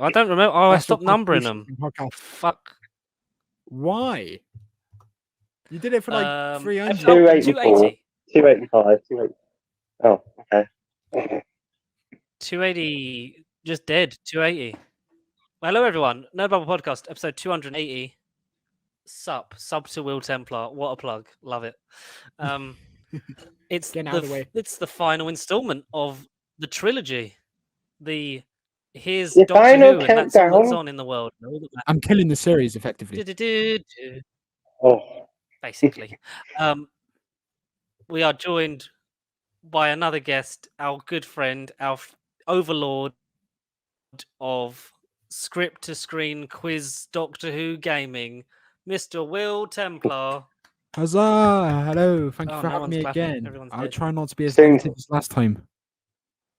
I don't remember. Oh, I That's stopped the numbering population them. podcast. Fuck. Why? You did it for like 300. 284. 280. 285. Oh, okay. 280. Just dead. 280. Well, hello, everyone. Nerd Bubble Podcast, episode 280. Sub to Will Templar. What a plug. Love it. It's Getting out of the way. It's the final installment of the trilogy. Here's The Doctor final Who, and that's all that's countdown. on in the world. I'm killing the series effectively. Oh, Basically. We are joined by another guest, our good friend, our overlord of script to screen quiz Doctor Who gaming, Mr. Will Templar. Huzzah! Hello, thank you Oh, for no having one's me clapping. again. Everyone's I'll dead. try not to be as Soon. negative as last time.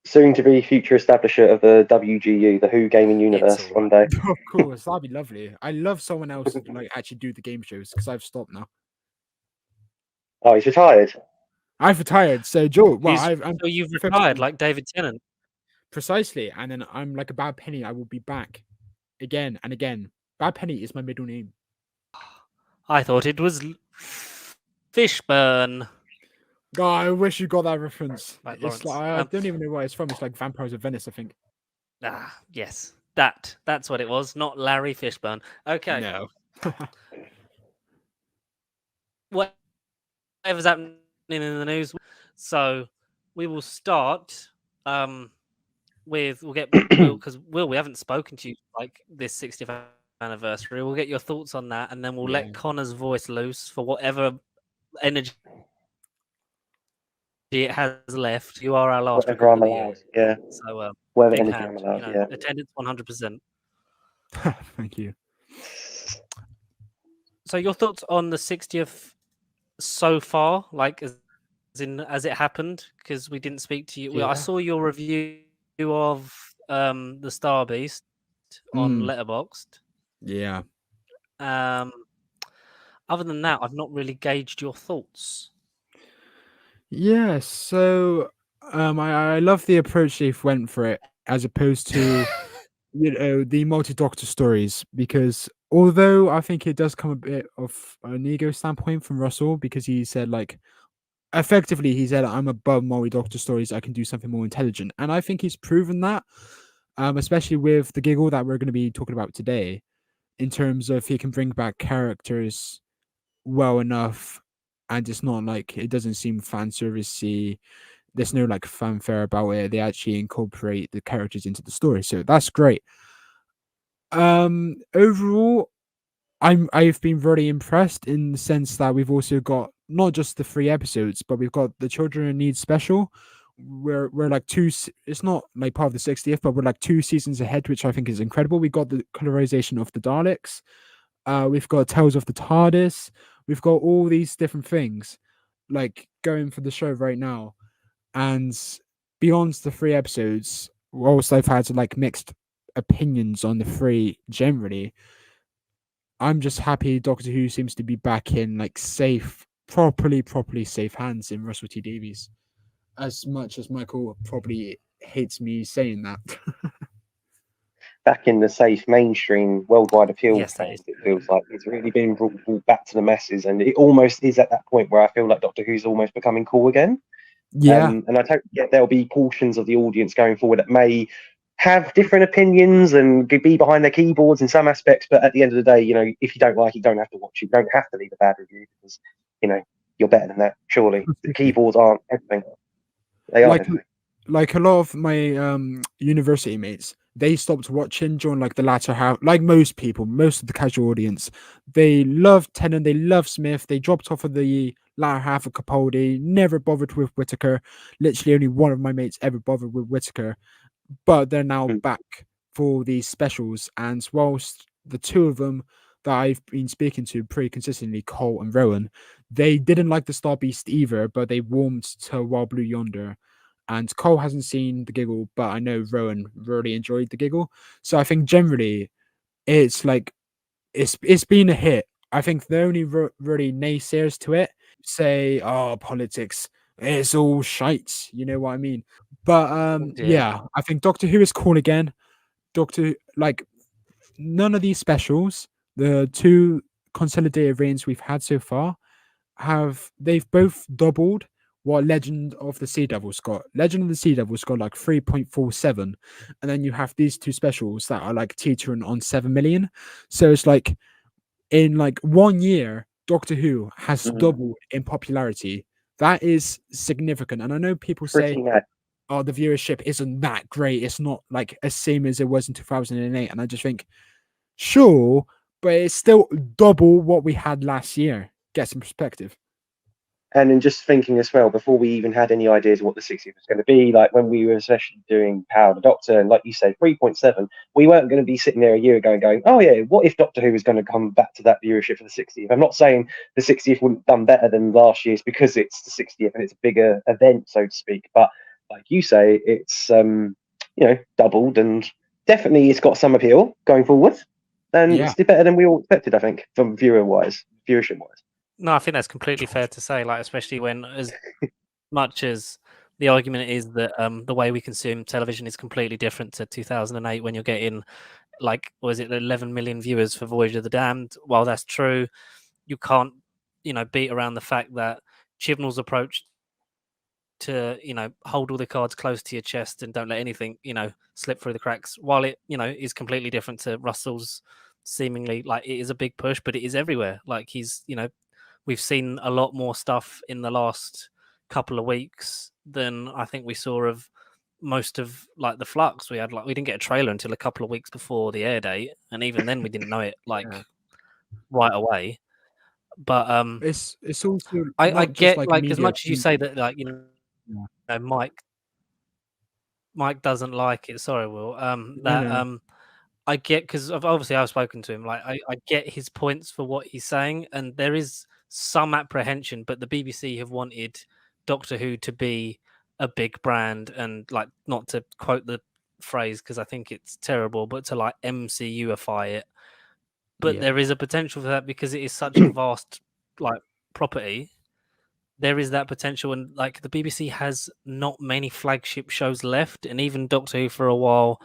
soon to be future establisher of the WGU, the Who gaming universe, all one day. Of course, that'd be lovely. I love someone else like actually do the game shows because I've stopped now. Oh, he's retired. I've retired, so Joe. Well, I'm So you've 50. retired like David Tennant. Precisely, and then I'm like a Bad Penny. I will be back again and again. Bad Penny is my middle name. I thought it was Fishburne. God, I wish you got that reference. Like It's Lawrence. like, I don't even know where it's from. It's like Vampires of Venice, I think. Yes, that's what it was, not Larry Fishburne. Okay. No. Whatever's happening in the news. So we will start we'll get Will, because Will, we haven't spoken to you like this 60th anniversary. We'll get your thoughts on that, and then we'll let Connor's voice loose for whatever energy it has left. You are our last Whatever I'm record of the year. allowed. Yeah. So Whatever big energy hand, I'm allowed. Yeah. attendance 100%. Thank you. So your thoughts on the 60th so far, like as it happened, because we didn't speak to you. Well, I saw your review of the Star Beast on Letterboxd. Yeah. Other than that, I've not really gauged your thoughts. Yeah, so I love the approach they went for it as opposed to the multi-doctor stories, because although I think it does come a bit of an ego standpoint from Russell, because he said like effectively he said I'm above multi-doctor stories, I can do something more intelligent, and I think he's proven that, especially with the Giggle that we're going to be talking about today, in terms of he can bring back characters well enough, and it's not like it doesn't seem fan servicey. There's no like fanfare about it. They actually incorporate the characters into the story, so that's great. Overall, I've been very impressed in the sense that we've also got not just the 3 episodes, but we've got the Children in Need special. We're like it's not like part of the 60th, but we're like 2 seasons ahead, which I think is incredible. We got the colorization of the Daleks. We've got Tales of the TARDIS. We've got all these different things like going for the show right now. And beyond the 3 episodes, whilst I've had like mixed opinions on the 3 generally, I'm just happy Doctor Who seems to be back in like safe, properly safe hands in Russell T Davies. As much as Michael probably hates me saying that. Back in the safe mainstream worldwide appeal Yes, phase, it feels like it's really been brought back to the masses, and it almost is at that point where I feel like Doctor Who's almost becoming cool again. Yeah. And I totally get there'll be portions of the audience going forward that may have different opinions and be behind their keyboards in some aspects, but at the end of the day, if you don't like it, you don't have to watch it. You don't have to leave a bad review, because you're better than that. Surely the keyboards aren't everything. They are everything. Like a lot of my university mates, they stopped watching during like the latter half, like most people, most of the casual audience. They loved Tennant, they loved Smith, they dropped off of the latter half of Capaldi, never bothered with Whittaker. Literally only one of my mates ever bothered with Whittaker, but they're now back for these specials. And whilst the 2 of them that I've been speaking to pretty consistently, Cole and Rowan, they didn't like the Star Beast either, but they warmed to While Blue Yonder. And Cole hasn't seen the Giggle, but I know Rowan really enjoyed the Giggle. So I think generally it's like it's been a hit. I think the only really naysayers to it say, "Oh, politics, it's all shite." You know what I mean? But yeah, I think Doctor Who is cool again. Doctor, like, none of these specials, the two consolidated reigns we've had so far, they've both doubled what Legend of the Sea Devils got. Legend of the Sea Devils got like 3.47, and then you have these two specials that are like teetering on 7 million. So it's like in like 1 year, Doctor Who has doubled in popularity. That is significant. And I know people say, Pretty mad. oh, the viewership isn't that great. It's not like as same as it was in 2008. And I just think, sure, but it's still double what we had last year. Get some perspective. And then just thinking as well, before we even had any ideas of what the 60th was going to be, like when we were especially doing Power of the Doctor, and like you said, 3.7, we weren't going to be sitting there a year ago and going, oh yeah, what if Doctor Who was going to come back to that viewership for the 60th? I'm not saying the 60th wouldn't have done better than last year's because it's the 60th and it's a bigger event, so to speak. But like you say, it's doubled, and definitely it's got some appeal going forward. And Yeah. it's better than we all expected, I think, from viewership wise. No, I think that's completely fair to say. Like, especially when, as much as the argument is that the way we consume television is completely different to 2008, when you're getting like, was it 11 million viewers for Voyage of the Damned? While that's true, you can't, beat around the fact that Chibnall's approach to, hold all the cards close to your chest and don't let anything, slip through the cracks. While it, is completely different to Russell's, seemingly like it is a big push, but it is everywhere. Like he's, we've seen a lot more stuff in the last couple of weeks than I think we saw of most of like the Flux. We didn't get a trailer until a couple of weeks before the air date, and even then we didn't know it right away. But it's also I get like like as media. much as you say that like Mike doesn't like it. Sorry, Will. I get, because obviously I've spoken to him. Like I get his points for what he's saying, and there is some apprehension. But the BBC have wanted Doctor Who to be a big brand, and like, not to quote the phrase because I think it's terrible, but to like MCUify it. But there is a potential for that because it is such a vast like property. There is that potential, and like the BBC has not many flagship shows left, and even Doctor Who for a while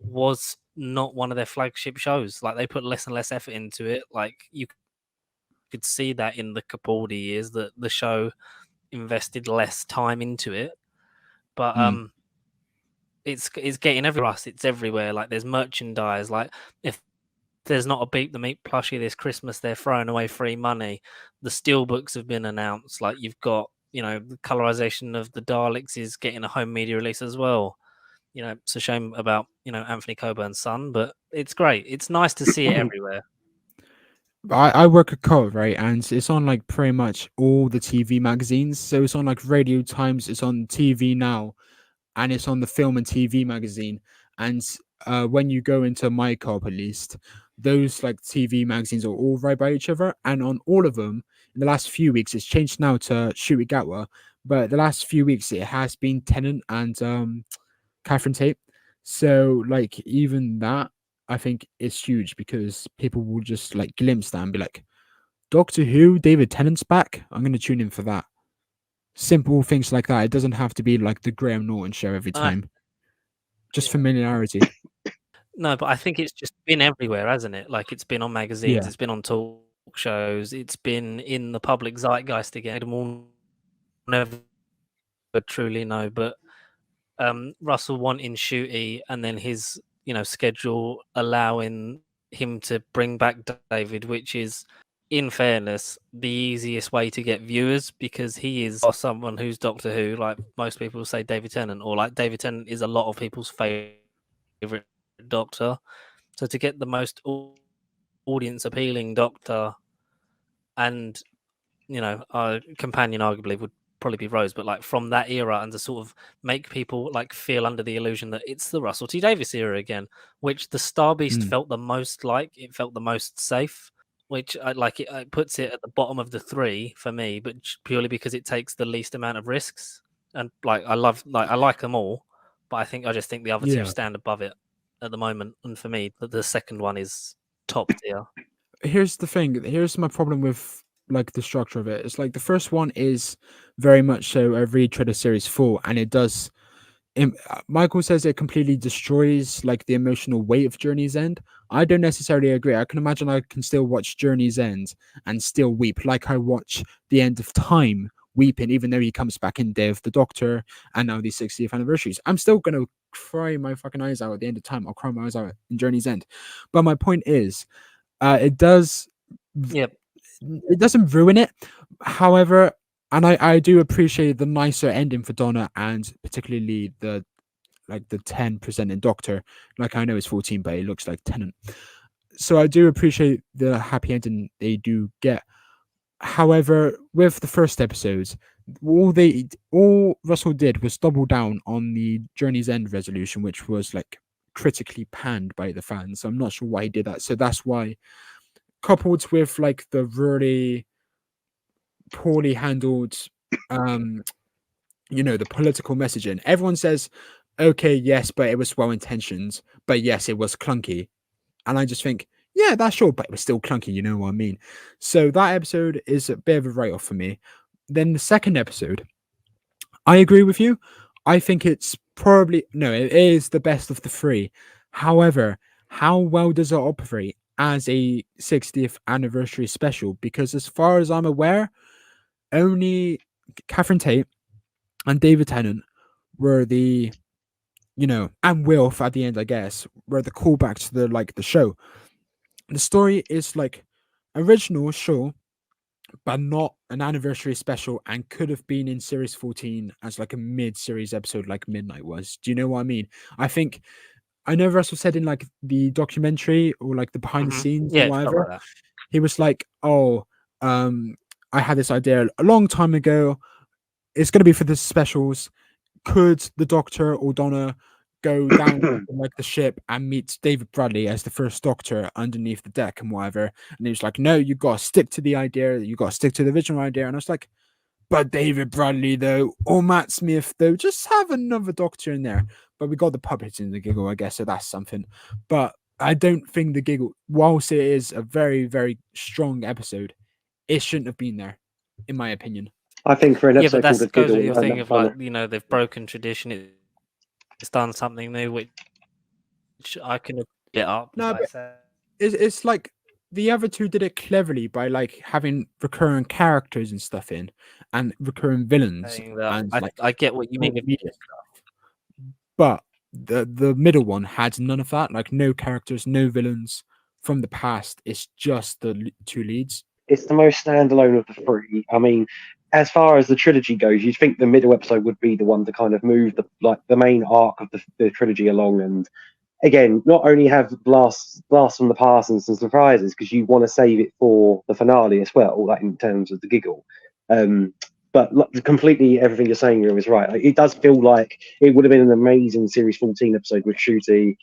was not one of their flagship shows. Like they put less and less effort into it. Like you could see that in the Capaldi years, that the show invested less time into it. But it's getting everywhere. It's everywhere. Like there's merchandise. Like if there's not a Beat the Meat plushie this Christmas, they're throwing away free money. The steelbooks have been announced. Like you've got, the colorization of the Daleks is getting a home media release as well. It's a shame about, Anthony Coburn's son, but it's great. It's nice to see it everywhere. I work at Co, right, and it's on like pretty much all the TV magazines. So it's on like Radio Times, it's on TV Now, and it's on the Film and TV magazine. And when you go into my co-op, at least, those like TV magazines are all right by each other, and on all of them in the last few weeks, it's changed now to Ncuti Gatwa, but the last few weeks it has been Tennant and Catherine Tate. So like even that, I think is huge because people will just like glimpse that and be like, Doctor Who, David Tennant's back. I'm going to tune in for that. Simple things like that. It doesn't have to be like the Graham Norton show every time. Just familiarity. No, but I think it's just been everywhere, hasn't it? Like it's been on magazines, it's been on talk shows, it's been in the public zeitgeist again. We'll never truly know, but Russell wanting Ncuti and then his, schedule allowing him to bring back David, which is, in fairness, the easiest way to get viewers because he is someone who's Doctor Who. Like most people say David Tennant, or like David Tennant is a lot of people's favorite Doctor. So to get the most audience appealing Doctor and, our companion arguably would probably be Rose, but like from that era, and to sort of make people like feel under the illusion that it's the Russell T Davies era again, which the Star Beast felt the most like. It felt the most safe, which it puts it at the bottom of the three for me, but purely because it takes the least amount of risks. And like I like them all, but I just think the other two stand above it at the moment. And for me, the second one is top tier. Here's the thing. Here's my problem with like the structure of it. It's like the first one is very much so a retread of series 4, and it does Michael says it completely destroys like the emotional weight of Journey's End. I don't necessarily agree. I can imagine I can still watch Journey's End and still weep, like I watch the end of Time weeping, even though he comes back in Day of the Doctor and now these 60th anniversaries. I'm still gonna cry my fucking eyes out at the end of Time. I'll cry my eyes out in Journey's End. But my point is, it does. Yep. It doesn't ruin it. However, and I do appreciate the nicer ending for Donna and particularly the 10% in Doctor. Like I know it's 14, but it looks like Tennant. So I do appreciate the happy ending they do get. However, with the first episodes, all Russell did was double down on the Journey's End resolution, which was like critically panned by the fans. So I'm not sure why he did that. So that's why, coupled with like the really poorly handled the political messaging, everyone says, okay, yes, but it was well intentioned, but yes, it was clunky. And I just think, yeah, that's sure, but it was still clunky, you know what I mean? So that episode is a bit of a write-off for me. Then the second episode, I agree with you. I think it's probably it is the best of the three. However, how well does it operate as a 60th anniversary special? Because as far as I'm aware, only Catherine Tate and David Tennant were the, and Wilf at the end, I guess, were the callbacks to the show. The story is like original, sure, but not an anniversary special, and could have been in series 14 as like a mid-series episode like Midnight was. Do you know what I mean? I know Russell said in like the documentary or like the behind the scenes or whatever, he was like, I had this idea a long time ago. It's going to be for the specials. Could the Doctor or Donna go down like the ship and meet David Bradley as the first Doctor underneath the deck and whatever? And he was like, no, you got to stick to the idea. You got to stick to the original idea. And I was like, but David Bradley though, or Matt Smith though, just have another Doctor in there. But we got the puppets in the Giggle, I guess, so that's something. But I don't think the Giggle, whilst it is a very, very strong episode, it shouldn't have been there, in my opinion. I think for an episode but called The that goes Giggle, with your thing of like, they've broken tradition. It's done something new, which I can get up. No, but it's like the other two did it cleverly by like having recurring characters and stuff in, and recurring villains. And I get what you mean. But the middle one had none of that. Like no characters, no villains from the past. It's just the two leads. It's the most standalone of the three. I mean, as far as the trilogy goes, you'd think the middle episode would be the one to kind of move the main arc of the trilogy along. And again, not only have blasts from the past and some surprises, because you want to save it for the finale as well, like in terms of the Giggle. But completely everything you're saying here is right. Like, it does feel like it would have been an amazing Series 14 episode with Ncuti.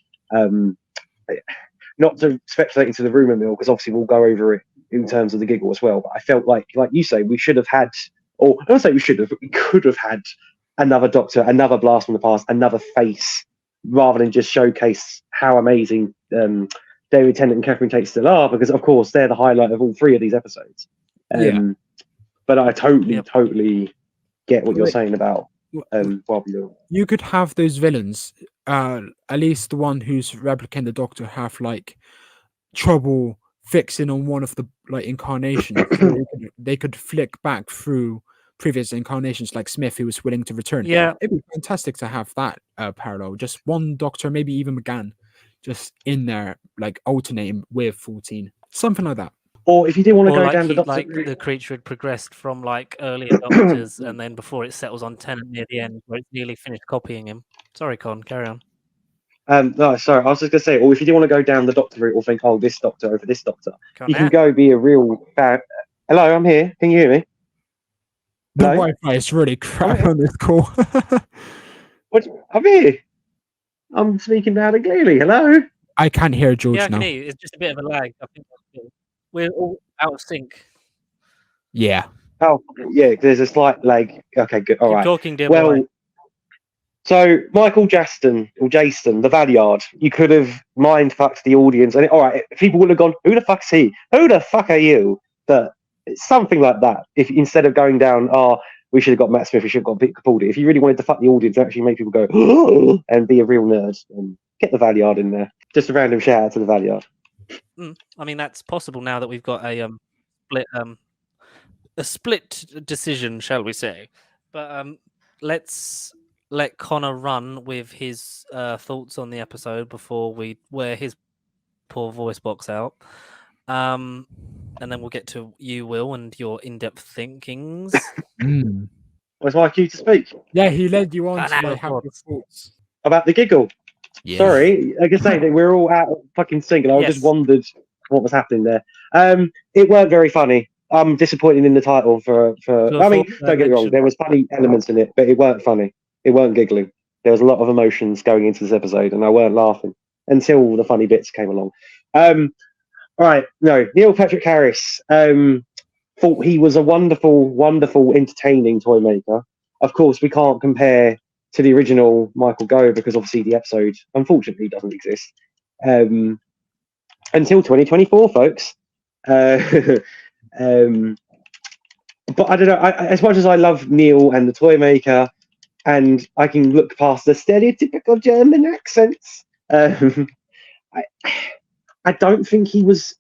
Not to speculate into the rumour mill, because obviously we'll go over it in terms of the Giggle as well. But I felt like you say, we should have had, or I don't say we should have, but we could have had another Doctor, another blast from the past, another face, rather than just showcase how amazing David Tennant and Catherine Tate still are, because of course they're the highlight of all three of these episodes. But I totally get what you're saying about you could have those villains, at least the one who's replicating the Doctor, have like trouble fixing on one of the like incarnations. They could flick back through previous incarnations, like Smith, who was willing to return. Yeah, it'd be fantastic to have that parallel. Just one Doctor, maybe even McGann, just in there, like alternating with 14, something like that. Or if you didn't want to go down the Doctor, like the creature had progressed from like earlier Doctors, and then before it settles on Tennant near the end, where it's nearly finished copying him. Sorry, Con, carry on. No, sorry, I was just going to say, or if you didn't want to go down the Doctor route or think, oh, this Doctor over this Doctor, you can go be a real fan. Hello, I'm here. Can you hear me? The Wi-Fi is really crap on this call. What? I'm here. I'm speaking loud and clearly. Hello. I can't hear George now. I can hear you. It's just a bit of a lag. I think we're all out of sync. Yeah. Oh, yeah. There's a slight lag. Okay, good. All right. Talking, dear boy. So Michael Jason, the Valiard, you could have mind fucked the audience, and all right, people would have gone, "Who the fuck's he? Who the fuck are you?" But something like that. If instead of going down, We should have got Matt Smith. We should have got Pete Capaldi. If you really wanted to fuck the audience, actually make people go and be a real nerd, and get the Valiard in there. Just a random shout out to the Valiard. I mean, that's possible now that we've got a split decision, shall we say? But let's let Connor run with his thoughts on the episode before we wear his poor voice box out. And then we'll get to you, Will, and your in-depth thinkings. Was my cue to speak? Yeah, he led you on Ah, to no, like, have God. your thoughts. About the giggle. Yeah. Sorry, like I say that we're all out of fucking sync, and I Yes. just wondered what was happening there. It weren't very funny. I'm disappointed in the title for. I mean, don't get me wrong, there was funny elements in it, but it weren't funny. It weren't giggling. There was a lot of emotions going into this episode, and I weren't laughing until the funny bits came along. All right, no, Neil Patrick Harris. Thought he was a wonderful, wonderful, entertaining toy maker. Of course, we can't compare to the original Michael Gough because obviously the episode, unfortunately, doesn't exist until 2024, folks. But I don't know. As much as I love Neil and the toy maker, and I can look past the stereotypical German accents, I don't think he was.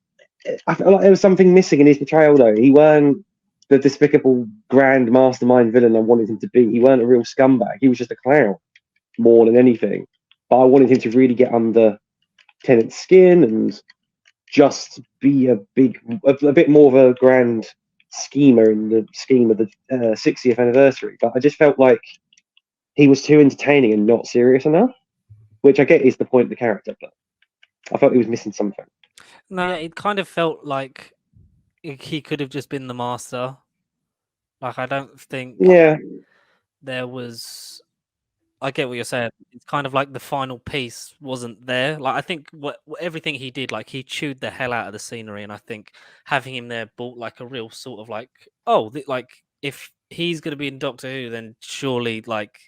I felt like there was something missing in his portrayal, though. He weren't the despicable grand mastermind villain I wanted him to be. He weren't a real scumbag. He was just a clown more than anything. But I wanted him to really get under Tennant's skin and just be a bit more of a grand schemer in the scheme of the 60th anniversary. But I just felt like he was too entertaining and not serious enough, which I get is the point of the character, but I felt he was missing something. No, it kind of felt like he could have just been the master. Like, I don't think there was. I get what you're saying. It's kind of like the final piece wasn't there. Like, I think everything he did, like, he chewed the hell out of the scenery, and I think having him there brought like a real sort of like, like if he's going to be in Doctor Who, then surely like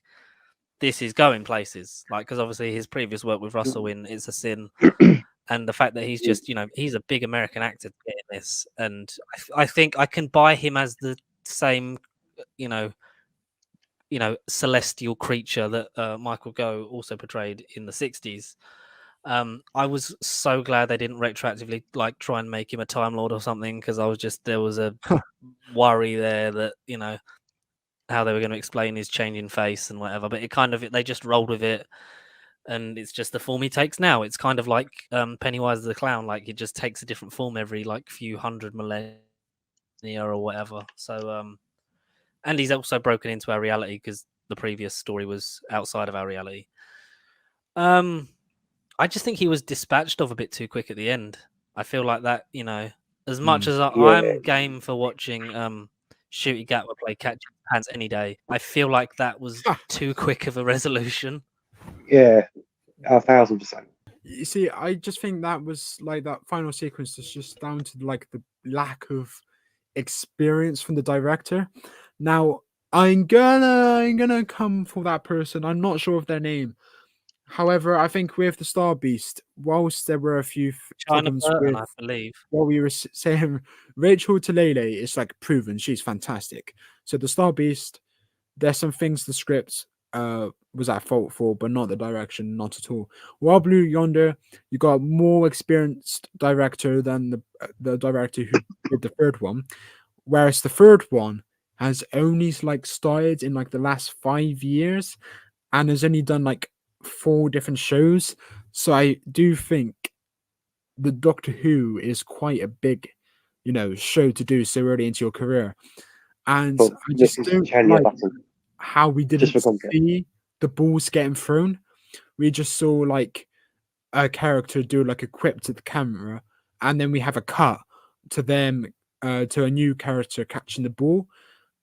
this is going places. Like, because obviously his previous work with Russell in It's a Sin. And the fact that he's just, he's a big American actor to get in this. And I think I can buy him as the same, celestial creature that Michael Gough also portrayed in the 60s. I was so glad they didn't retroactively like try and make him a Time Lord or something, because there was a worry there that, how they were going to explain his change in face and whatever. But they just rolled with it. And it's just the form he takes now. It's kind of like Pennywise the Clown. Like, it just takes a different form every like few hundred millennia or whatever. So, and he's also broken into our reality because the previous story was outside of our reality. I just think he was dispatched of a bit too quick at the end. I feel like that, as much as I'm game for watching Ncuti Gatwa play catch hands any day, I feel like that was too quick of a resolution. Yeah, 1,000%. You see, I just think that was like that final sequence is just down to like the lack of experience from the director. Now, I'm gonna come for that person. I'm not sure of their name. However, I think with the Star Beast, whilst there were a few problems with, I believe, what we were saying, Rachel Talele is like proven she's fantastic. So the Star Beast, there's some things the script was at fault for, but not the direction, not at all. While Blue Yonder, you got more experienced director than the director who did the third one, whereas the third one has only like started in like the last 5 years and has only done like 4 different shows. So I do think the Doctor Who is quite a big, show to do so early into your career. And Well, I just don't like how we didn't just see the balls getting thrown. We just saw like a character do like a quip to the camera, and then we have a cut to them to a new character catching the ball.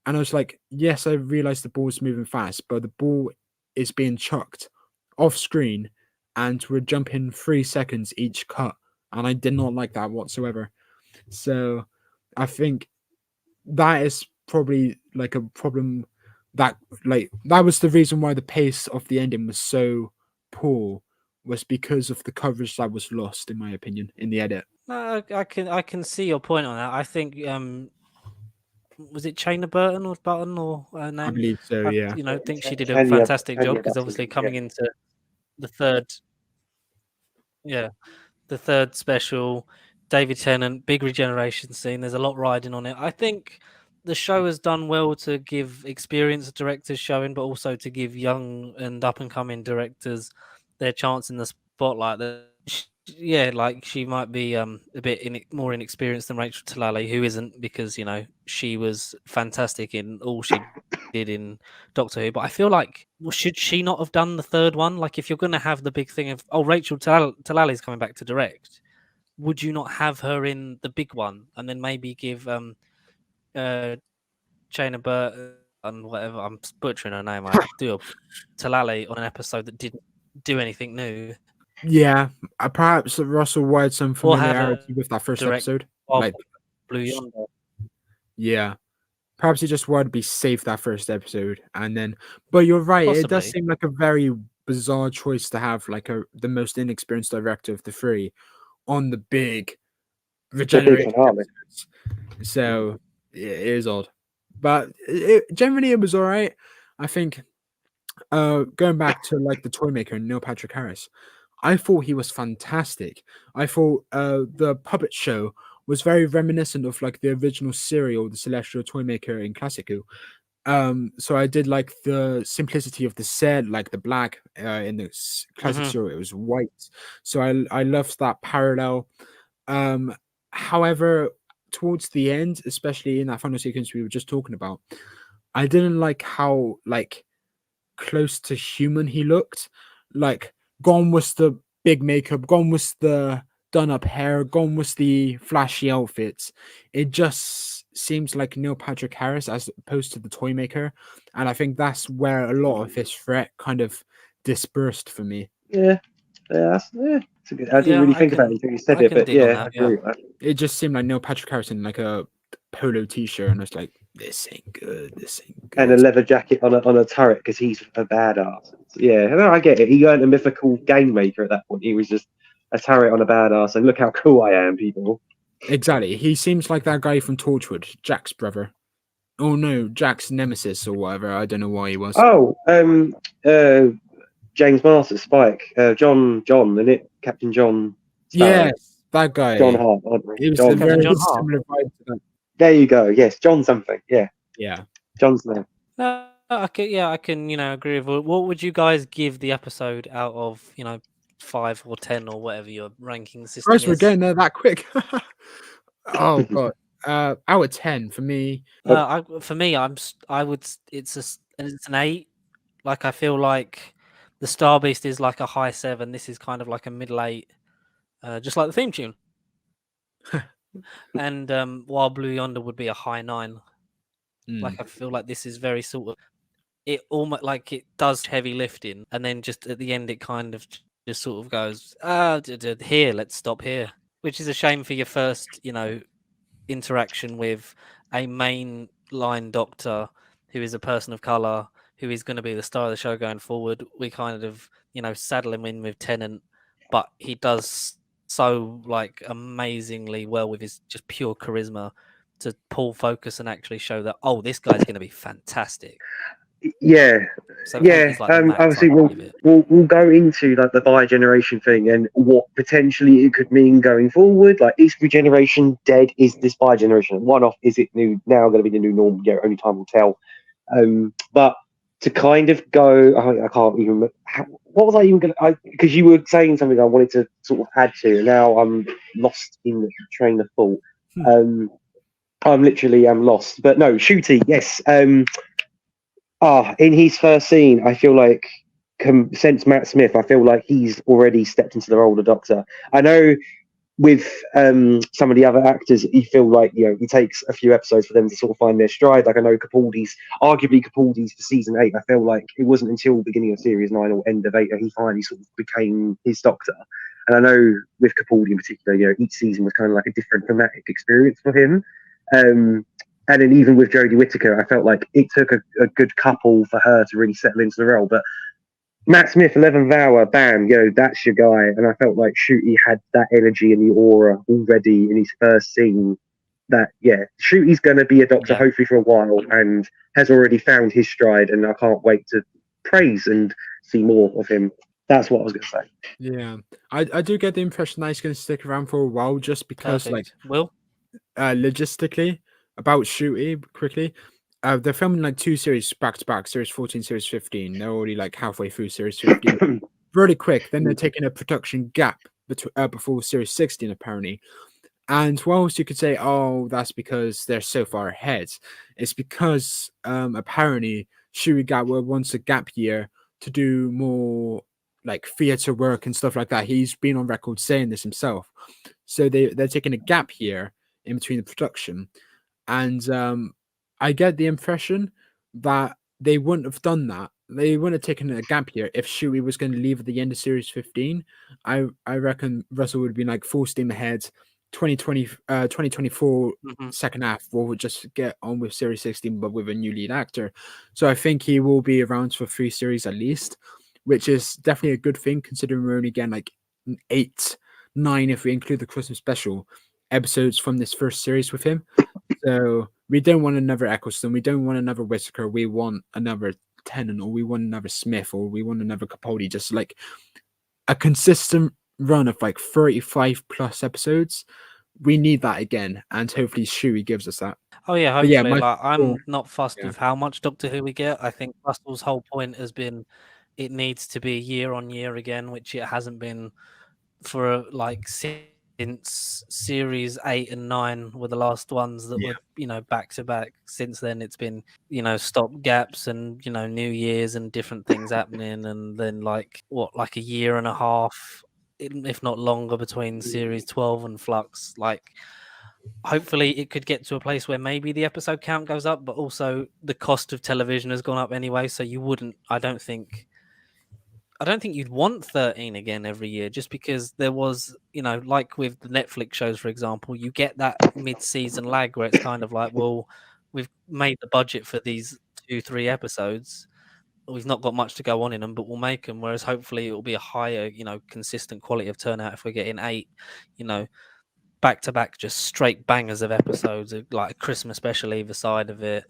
And I was like, yes, I realized the ball's moving fast, but the ball is being chucked off screen and we're jumping 3 seconds each cut. And I did not like that whatsoever. So I think that is probably like a problem that was the reason why the pace of the ending was so poor, was because of the coverage that was lost, in my opinion, in the edit. No, I can see your point on that. I think was it Chaina Burton or Button or her name? I believe so. Yeah. Think she did a Tanya fantastic job because Button, obviously coming into the third, the third special, David Tennant, big regeneration scene. There's a lot riding on it. I think the show has done well to give experienced directors showing, but also to give young and up and coming directors their chance in the spotlight. Yeah, like she might be a bit more inexperienced than Rachel Talalay, who isn't, because she was fantastic in all she did in Doctor Who. But I feel like, should she not have done the third one? Like, if you're going to have the big thing of, Rachel Talalay's coming back to direct, would you not have her in the big one and then maybe give Chaina Burton and whatever, I'm butchering her name, I do, Talalay on an episode that didn't do anything new? Yeah, perhaps Russell wired some Or have familiarity with that first direct episode. Like Blue Yonder. Yeah, perhaps he just wanted to be safe that first episode, and then. But you're right; it does Possibly. seem like a very bizarre choice to have like the most inexperienced director of the three on the big regeneration episodes. So it is odd, but generally it was all right. I think. Going back to like the toy maker Neil Patrick Harris, I thought he was fantastic. I thought the puppet show was very reminiscent of like the original serial, The Celestial Toymaker in Classic Who. So I did like the simplicity of the set, like the black in the classic serial, it was white. So I loved that parallel. However, towards the end, especially in that final sequence we were just talking about, I didn't like how like close to human he looked. Like, gone was the big makeup, gone was the done up hair, gone was the flashy outfits. It just seems like Neil Patrick Harris as opposed to the toy maker, and I think that's where a lot of his threat kind of dispersed for me. That's a good. I didn't really think about it until you said it, but I agree with that. It just seemed like Neil Patrick Harris in like a polo t-shirt, and I was like, this ain't good. And a leather jacket on a turret because he's a badass. Yeah, no, I get it. He weren't a mythical game maker at that point. He was just a turret on a badass, and look how cool I am, people. Exactly. He seems like that guy from Torchwood, Jack's brother. Oh no, Jack's nemesis or whatever. I don't know why he was. Oh, James Marsters, Spike, John, and it Captain John. Yes, that guy. John Hart. It was a very similar vibe to that. There you go. Yes, John something. Yeah. John's name. I can agree with. What would you guys give the episode out of 5 or 10 or whatever your ranking system is? We're getting there that quick. Oh god. Out of 10 for me. It's an 8. Like, I feel like the Star Beast is like a high 7. This is kind of like a middle 8, just like the theme tune. And while Blue Yonder would be a high 9. Like, I feel like this is very sort of, it almost like it does heavy lifting, and then just at the end it kind of just sort of goes, here, let's stop here, which is a shame for your first interaction with a main line doctor who is a person of color, who is going to be the star of the show going forward. We kind of saddle him in with Tennant, but he does so like amazingly well with his just pure charisma to pull focus and actually show that, this guy's going to be fantastic. So obviously we'll go into like the bi-generation thing and what potentially it could mean going forward. Like, is regeneration dead? Is this bi-generation one-off? Is it now going to be the new norm? Only time will tell. But to kind of go, I can't even. What was I even going to? Because you were saying something I wanted to sort of add to, and now I'm lost in the train of thought. I'm literally lost. But no, Ncuti, yes. In his first scene, I feel like, since Matt Smith, I feel like he's already stepped into the role of the Doctor. I know with some of the other actors, you feel like it takes a few episodes for them to sort of find their stride. Like, I know Capaldi's for season 8. I feel like it wasn't until beginning of series 9 or end of 8 that he finally sort of became his Doctor. And I know with Capaldi in particular, each season was kind of like a different thematic experience for him. And then even with Jodie Whittaker, I felt like it took a good couple for her to really settle into the role. But Matt Smith, 11th hour, bam, that's your guy. And I felt like Ncuti had that energy and the aura already in his first scene. that Shooty's going to be a Doctor Yeah. hopefully for a while and has already found his stride, and I can't wait to praise and see more of him. That's what I was going to say. Yeah, I do get the impression that he's going to stick around for a while, just because Perfect. Will? logistically about Shooty quickly. They're filming like 2 series back to back, series 14, series 15. They're already like halfway through series 15. Really quick. Then they're taking a production gap before series 16, apparently. And whilst you could say, oh, that's because they're so far ahead, it's because apparently Ncuti Gatwa wants a gap year to do more like theatre work and stuff like that. He's been on record saying this himself. So they're taking a gap year in between the production. And I get the impression that they wouldn't have done that. They wouldn't have taken a gap year if Ncuti was going to leave at the end of series 15. I reckon Russell would have been like full steam ahead. 2024 second half, we'll just get on with series 16, but with a new lead actor. So I think he will be around for 3 series at least, which is definitely a good thing considering we're only getting like 8, 9 if we include the Christmas special episodes from this first series with him. So we don't want another Eccleston, we don't want another Whittaker, we want another Tennant, or we want another Smith, or we want another Capaldi. Just like a consistent run of like 35 plus episodes. We need that again, and hopefully Ncuti gives us that. Oh yeah, But hopefully. yeah, I'm not fussed yeah. with how much Doctor Who we get. I think Russell's whole point has been it needs to be year on year again, which it hasn't been for like since series 8 and 9 were the last ones that were, back to back. Since then it's been, stop gaps and, New Year's and different things happening, and then like a year and a half, if not longer, between series 12 and Flux. Like hopefully it could get to a place where maybe the episode count goes up, but also the cost of television has gone up anyway, so you wouldn't, I don't think you'd want 13 again every year, just because there was, like with the Netflix shows, for example, you get that mid-season lag where it's kind of like, well, we've made the budget for these 2-3 episodes. We've not got much to go on in them, but we'll make them. Whereas hopefully it will be a higher, consistent quality of turnout if we're getting 8, back to back, just straight bangers of episodes, like a Christmas special either side of it.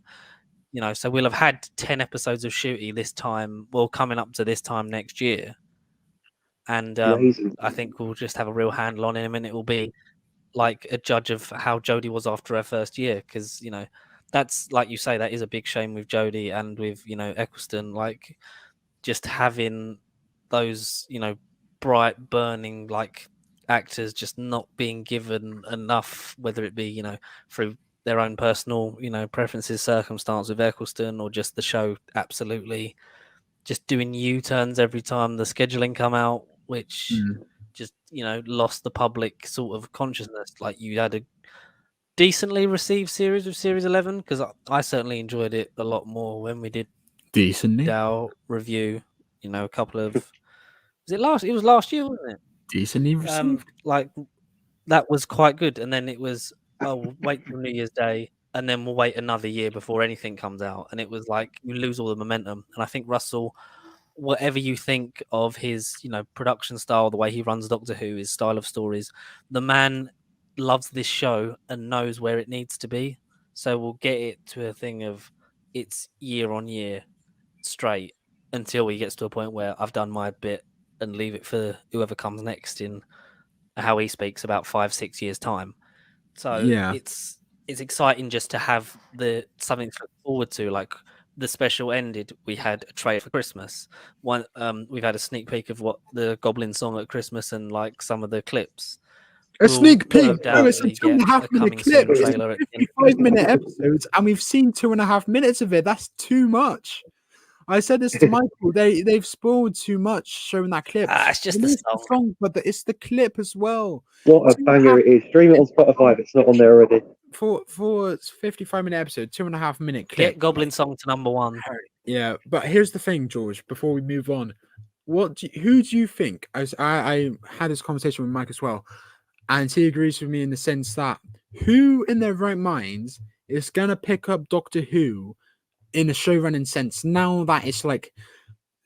So we'll have had 10 episodes of Ncuti this time, well, coming up to this time next year. And I think we'll just have a real handle on him, and it will be like a judge of how Jodie was after her first year. Because, that's, like you say, that is a big shame with Jodie and with, Eccleston, like just having those, bright, burning, like actors just not being given enough, whether it be, through their own personal, preferences, circumstance with Eccleston, or just the show absolutely just doing U-turns every time the scheduling come out, which just, lost the public sort of consciousness. Like you had a decently received series of Series 11, because I certainly enjoyed it a lot more when we did decently our review, a couple of, it was last year, wasn't it? Decently received. Like that was quite good. And then it was, oh, we'll wait till New Year's Day, and then we'll wait another year before anything comes out. And it was like you lose all the momentum. And I think Russell, whatever you think of his, production style, the way he runs Doctor Who, his style of stories, the man loves this show and knows where it needs to be. So we'll get it to a thing of it's year on year straight until he gets to a point where I've done my bit and leave it for whoever comes next in how he speaks about 5-6 years time. So Yeah. it's exciting just to have something to look forward to. Like the special ended, we had a trailer for Christmas. We've had a sneak peek of what the Goblin song at Christmas and like some of the clips. A sneak peek. It's a 2.5 minute clip. It's 55-minute episodes, and we've seen 2.5 minutes of it. That's too much. I said this to Michael. They've spoiled too much showing that clip. It's just the song, but it's the clip as well. What a banger it is! Stream it on Spotify if it's not on there already. For 55-minute episode, 2.5 minute clip. Get Goblin song to number 1. Yeah, but here's the thing, George. Before we move on, who do you think? I had this conversation with Mike as well, and he agrees with me in the sense that who in their right minds is gonna pick up Doctor Who in a showrunning sense now that it's like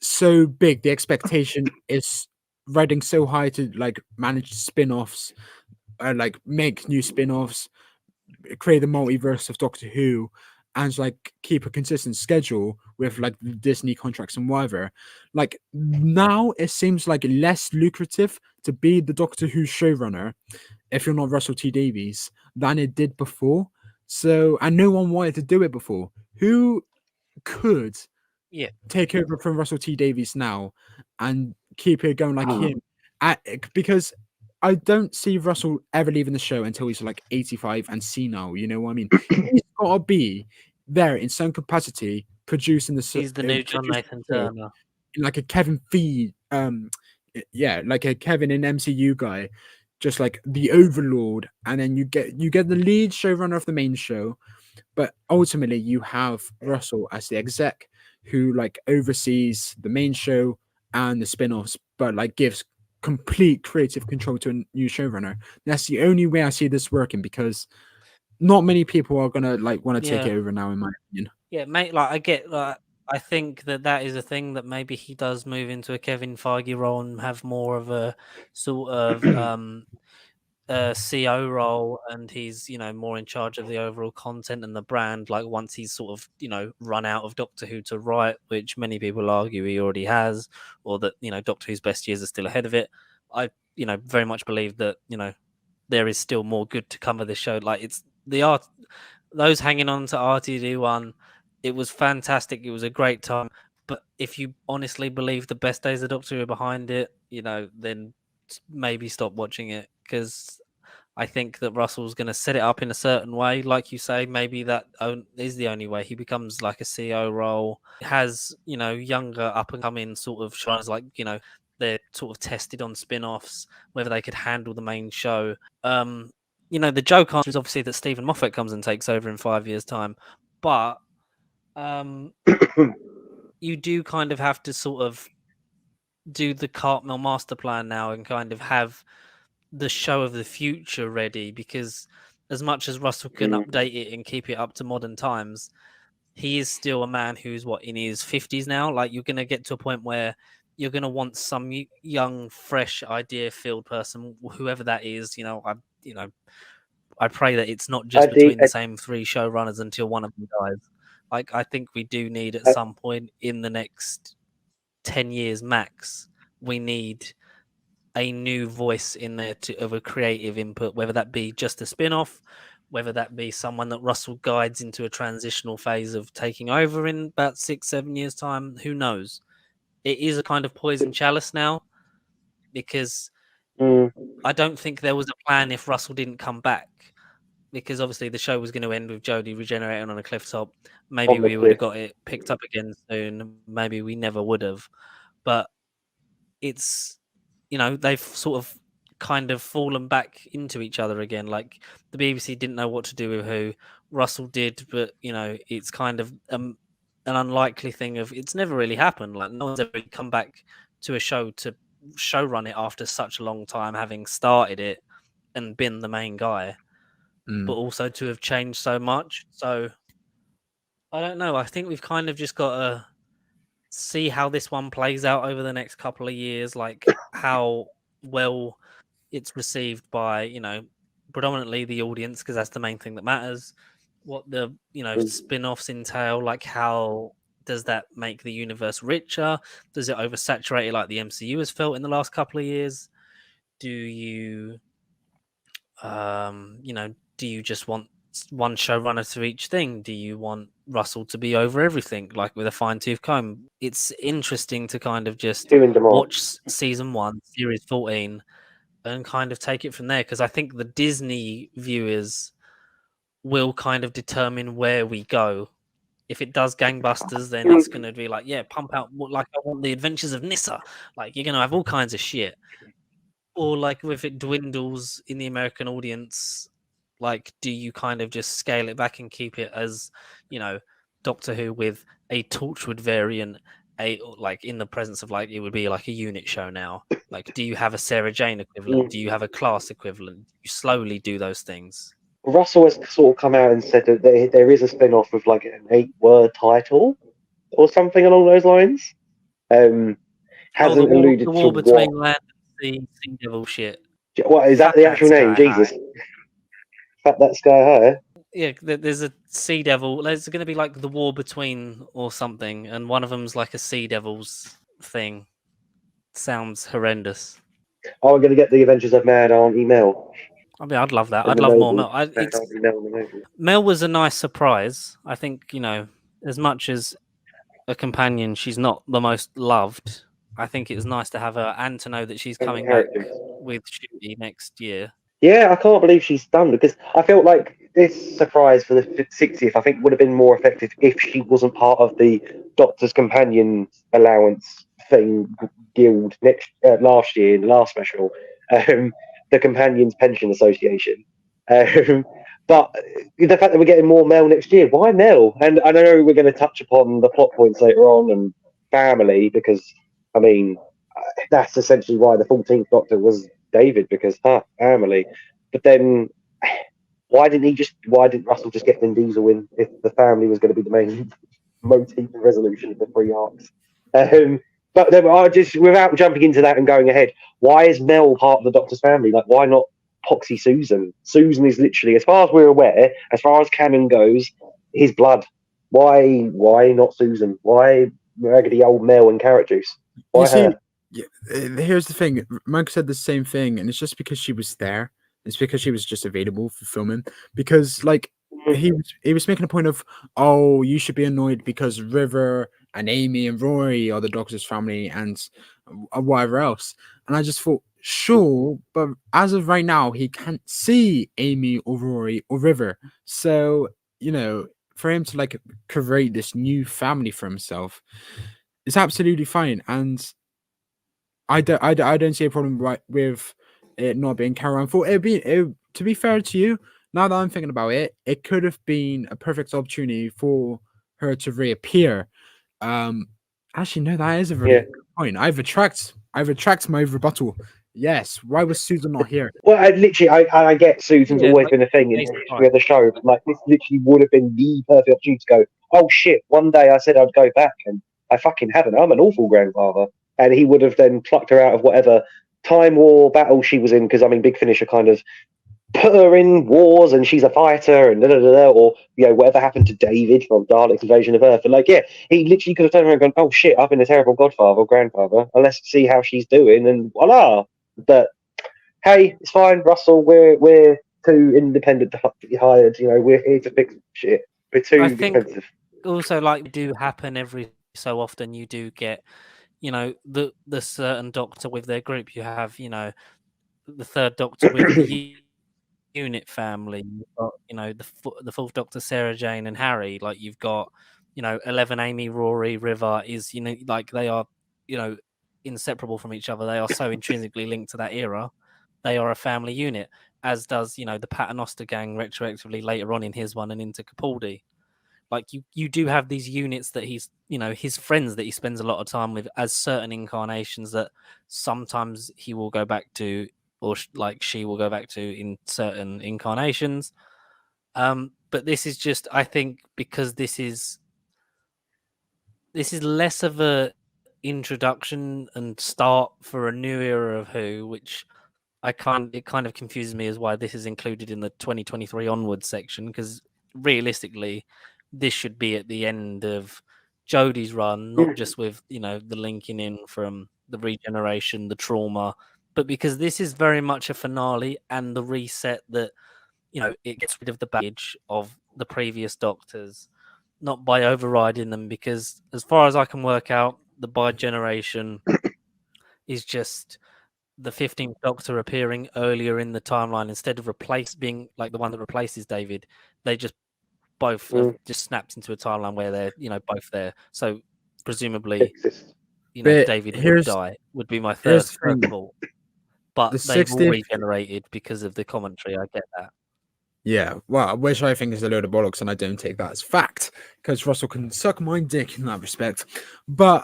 so big, the expectation is riding so high to like manage spin-offs, like make new spin-offs, create the multiverse of Doctor Who and like keep a consistent schedule with like the Disney contracts and whatever. Like now it seems like less lucrative to be the Doctor Who showrunner if you're not Russell T Davies than it did before. So, and no one wanted to do it before. Who could Yeah. take over from Russell T Davies now and keep it going like him? Because I don't see Russell ever leaving the show until he's like 85 and senile. You know what I mean? He's got to be there in some capacity producing the He's the new John Nathan Turner. like a Kevin Feige, yeah, like a Kevin in MCU guy, just like the overlord, and then you get the lead showrunner of the main show, but ultimately you have Russell as the exec who like oversees the main show and the spin-offs, but like gives complete creative control to a new showrunner. That's the only way I see this working, because not many people are gonna like want to take it over now, in my opinion. Yeah, mate. Like I get, like I think that is a thing that maybe he does move into a Kevin Feige role and have more of a sort of CO role, and he's more in charge of the overall content and the brand. Like once he's sort of run out of Doctor Who to write, which many people argue he already has, or that Doctor Who's best years are still ahead of it. I very much believe that there is still more good to come of this show. Like it's the art, those hanging on to RTD1. It was fantastic. It was a great time. But if you honestly believe the best days of Doctor Who are behind it, then maybe stop watching it, because I think that Russell's going to set it up in a certain way. Like you say, maybe that is the only way. He becomes like a CEO role, has, younger up and coming sort of shows, like, they're sort of tested on spin-offs, whether they could handle the main show. The joke answer is obviously that Stephen Moffat comes and takes over in 5 years' time. But you do kind of have to sort of do the Cartmel master plan now and kind of have the show of the future ready, because as much as Russell can update it and keep it up to modern times, he is still a man who's in his 50s now. Like you're going to get to a point where you're going to want some young, fresh, idea-filled person, whoever that is. I pray that it's not just between the same three showrunners until one of them dies. Like I think we do need at some point in the next 10 years max, we need a new voice in there of a creative input, whether that be just a spin-off, whether that be someone that Russell guides into a transitional phase of taking over in about 6-7 years time. Who knows? It is a kind of poison chalice now, because I don't think there was a plan if Russell didn't come back, because obviously the show was going to end with Jodie regenerating on a cliff top. Maybe we would have got it picked up again soon. Maybe we never would have. But it's, they've sort of kind of fallen back into each other again. Like the BBC didn't know what to do with who. Russell did, but it's kind of an unlikely thing of it's never really happened. Like no one's ever really come back to a show to showrun it after such a long time, having started it and been the main guy, but also to have changed so much. So I don't know. I think we've kind of just got to see how this one plays out over the next couple of years, like how well it's received by, predominantly the audience, because that's the main thing that matters. What the, spin-offs entail, like how does that make the universe richer? Does it oversaturate it like the MCU has felt in the last couple of years? Do you, do you just want one showrunner to each thing? Do you want Russell to be over everything, like with a fine-tooth comb? It's interesting to kind of just watch season 1, series 14, and kind of take it from there, because I think the Disney viewers will kind of determine where we go. If it does gangbusters, then it's going to be like, yeah, pump out, like I want the Adventures of Nyssa. Like you're going to have all kinds of shit. Or like if it dwindles in the American audience, like do you kind of just scale it back and keep it as, Doctor Who with a Torchwood variant, like in the presence of like it would be like a unit show now. Like do you have a Sarah Jane equivalent? Do you have a Class equivalent? You slowly do those things. Russell has sort of come out and said that there is a spin-off with like an 8-word title or something along those lines. Hasn't alluded the war to between what. land and sea devil shit. What is that? The actual name? Jesus. Fat that sky high. Yeah, there's a sea devil. There's going to be like the war between or something, and one of them's like a sea devil's thing. Sounds horrendous. Oh, we're going to get the Adventures of Mad Auntie Mel. I mean, I'd love that. And I'd the love more noble Mel. Mad Auntie Mel in the movie. Mel was a nice surprise. I think, as much as a companion, she's not the most loved. I think it was nice to have her and to know that she's coming back with Ncuti next year. Yeah, I can't believe she's done, because I felt like this surprise for the 60th, I think, would have been more effective if she wasn't part of the Doctor's Companion Allowance thing guild last year in the last special, the Companions Pension Association. But the fact that we're getting more Mel next year, why Mel? And I know we're going to touch upon the plot points later on and family, because I mean that's essentially why the 14th Doctor was David, because family. But then why didn't Russell just get Vin Diesel in if the family was going to be the main motif and resolution of the 3 arcs? But then I just, without jumping into that and going ahead, why is Mel part of the Doctor's family? Like, why not Poxy Susan? Susan is literally, as far as we're aware, as far as canon goes, his blood. Why not Susan? Why raggedy old Mel and Carrot Juice? Why her? Yeah, here's the thing. Mike said the same thing, and it's just because she was there. It's because she was just available for filming. Because like he was making a point of, oh, you should be annoyed because River and Amy and Rory are the Doctor's family and whatever else. And I just thought, sure, but as of right now, he can't see Amy or Rory or River. So for him to like create this new family for himself, it's absolutely fine. And I don't see a problem with it not being Carol. I thought to be fair to you, now that I'm thinking about it, it could have been a perfect opportunity for her to reappear. Actually, no, that is a really good point. I've retracted my rebuttal. Yes, why was Susan not here? Well, I get Susan's always been a thing in history of the show. But like, this literally would have been the perfect opportunity to go, oh shit, one day I said I'd go back and I fucking haven't. I'm an awful grandfather. And he would have then plucked her out of whatever time war battle she was in, because I mean, Big Finish are kind of put her in wars and she's a fighter and or whatever happened to David from Dalek's Invasion of Earth. And like, yeah, he literally could have turned around and gone, oh shit, I've been a terrible godfather or grandfather, and let's see how she's doing, and voila. But hey, it's fine, Russell, we're too independent to be hired, we're here to fix shit. We're too expensive. Also, like, do happen every so often, you do get the certain Doctor with their group. You have the third Doctor with the unit family. You've got the fourth Doctor, Sarah Jane and Harry. Like, you've got 11, Amy, Rory, River. Is like, they are inseparable from each other. They are so intrinsically linked to that era. They are a family unit, as does the Paternoster gang retroactively later on in his one and into Capaldi. Like, you do have these units that he's his friends that he spends a lot of time with as certain incarnations that sometimes he will go back to, or like she will go back to in certain incarnations. But this is just, I think, because this is less of a introduction and start for a new era of Who, which it kind of confuses me as why this is included in the 2023 onwards section, because realistically this should be at the end of Jodie's run, not just with the linking in from the regeneration, the trauma, but because this is very much a finale and the reset that it gets rid of the baggage of the previous Doctors, not by overriding them, because as far as I can work out, the bi-generation is just the 15th Doctor appearing earlier in the timeline instead of being like the one that replaces David. They just both have just snapped into a timeline where they're both there. So presumably David would be my third thought. But they've all regenerated because of the commentary. I get that. Yeah, well, which I think is a load of bollocks, and I don't take that as fact, because Russell can suck my dick in that respect. But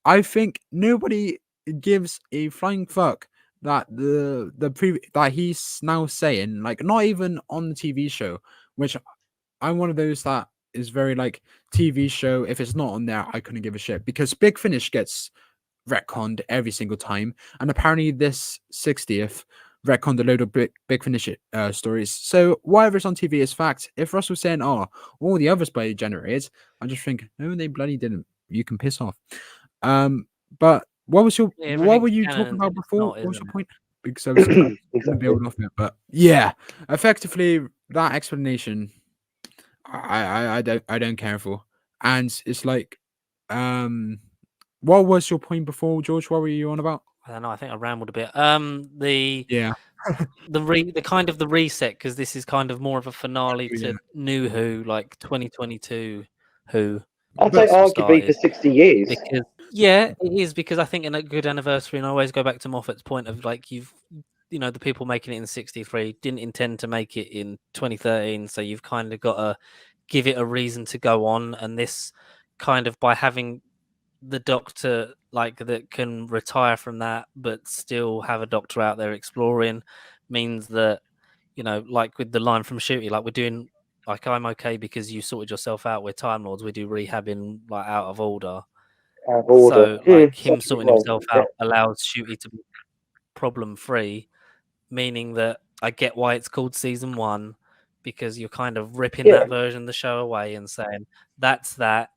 I think nobody gives a flying fuck that that he's now saying, like, not even on the TV show, which I'm one of those that is very like, TV show, if it's not on there, I couldn't give a shit, because Big Finish gets retconned every single time, and apparently this 60th retconned a load of big finish stories. So whatever's on TV is fact. If Russell's saying, "Oh, all the others by generated," I just think, "No, they bloody didn't." You can piss off. But what were Everything's you canon talking about until it's before? not, What was isn't your it? point? Because I was gonna Exactly. build off it, but yeah, effectively that explanation, I don't care for, and it's like, what was your point before, George? What were you on about? I don't know. I think I rambled a bit. The Yeah, the kind of the reset, because this is kind of more of a finale yeah. to New Who, like 2022 Who I'd say Russell arguably for started. 60 years. Because yeah, it is, because I think in a good anniversary, and I always go back to Moffat's point of like the people making it in '63 didn't intend to make it in 2013, so you've kind of got to give it a reason to go on, and this kind of by having the Doctor like that can retire from that but still have a Doctor out there exploring means that like with the line from Ncuti, like we're doing like I'm okay because you sorted yourself out. We're Time Lords. We do rehabbing like out of order. Out of order. So like him Such a good sorting line. himself Yeah. out allows Ncuti to be problem free, meaning that I get why it's called season 1, because you're kind of ripping Yeah. that version of the show away and saying that's that.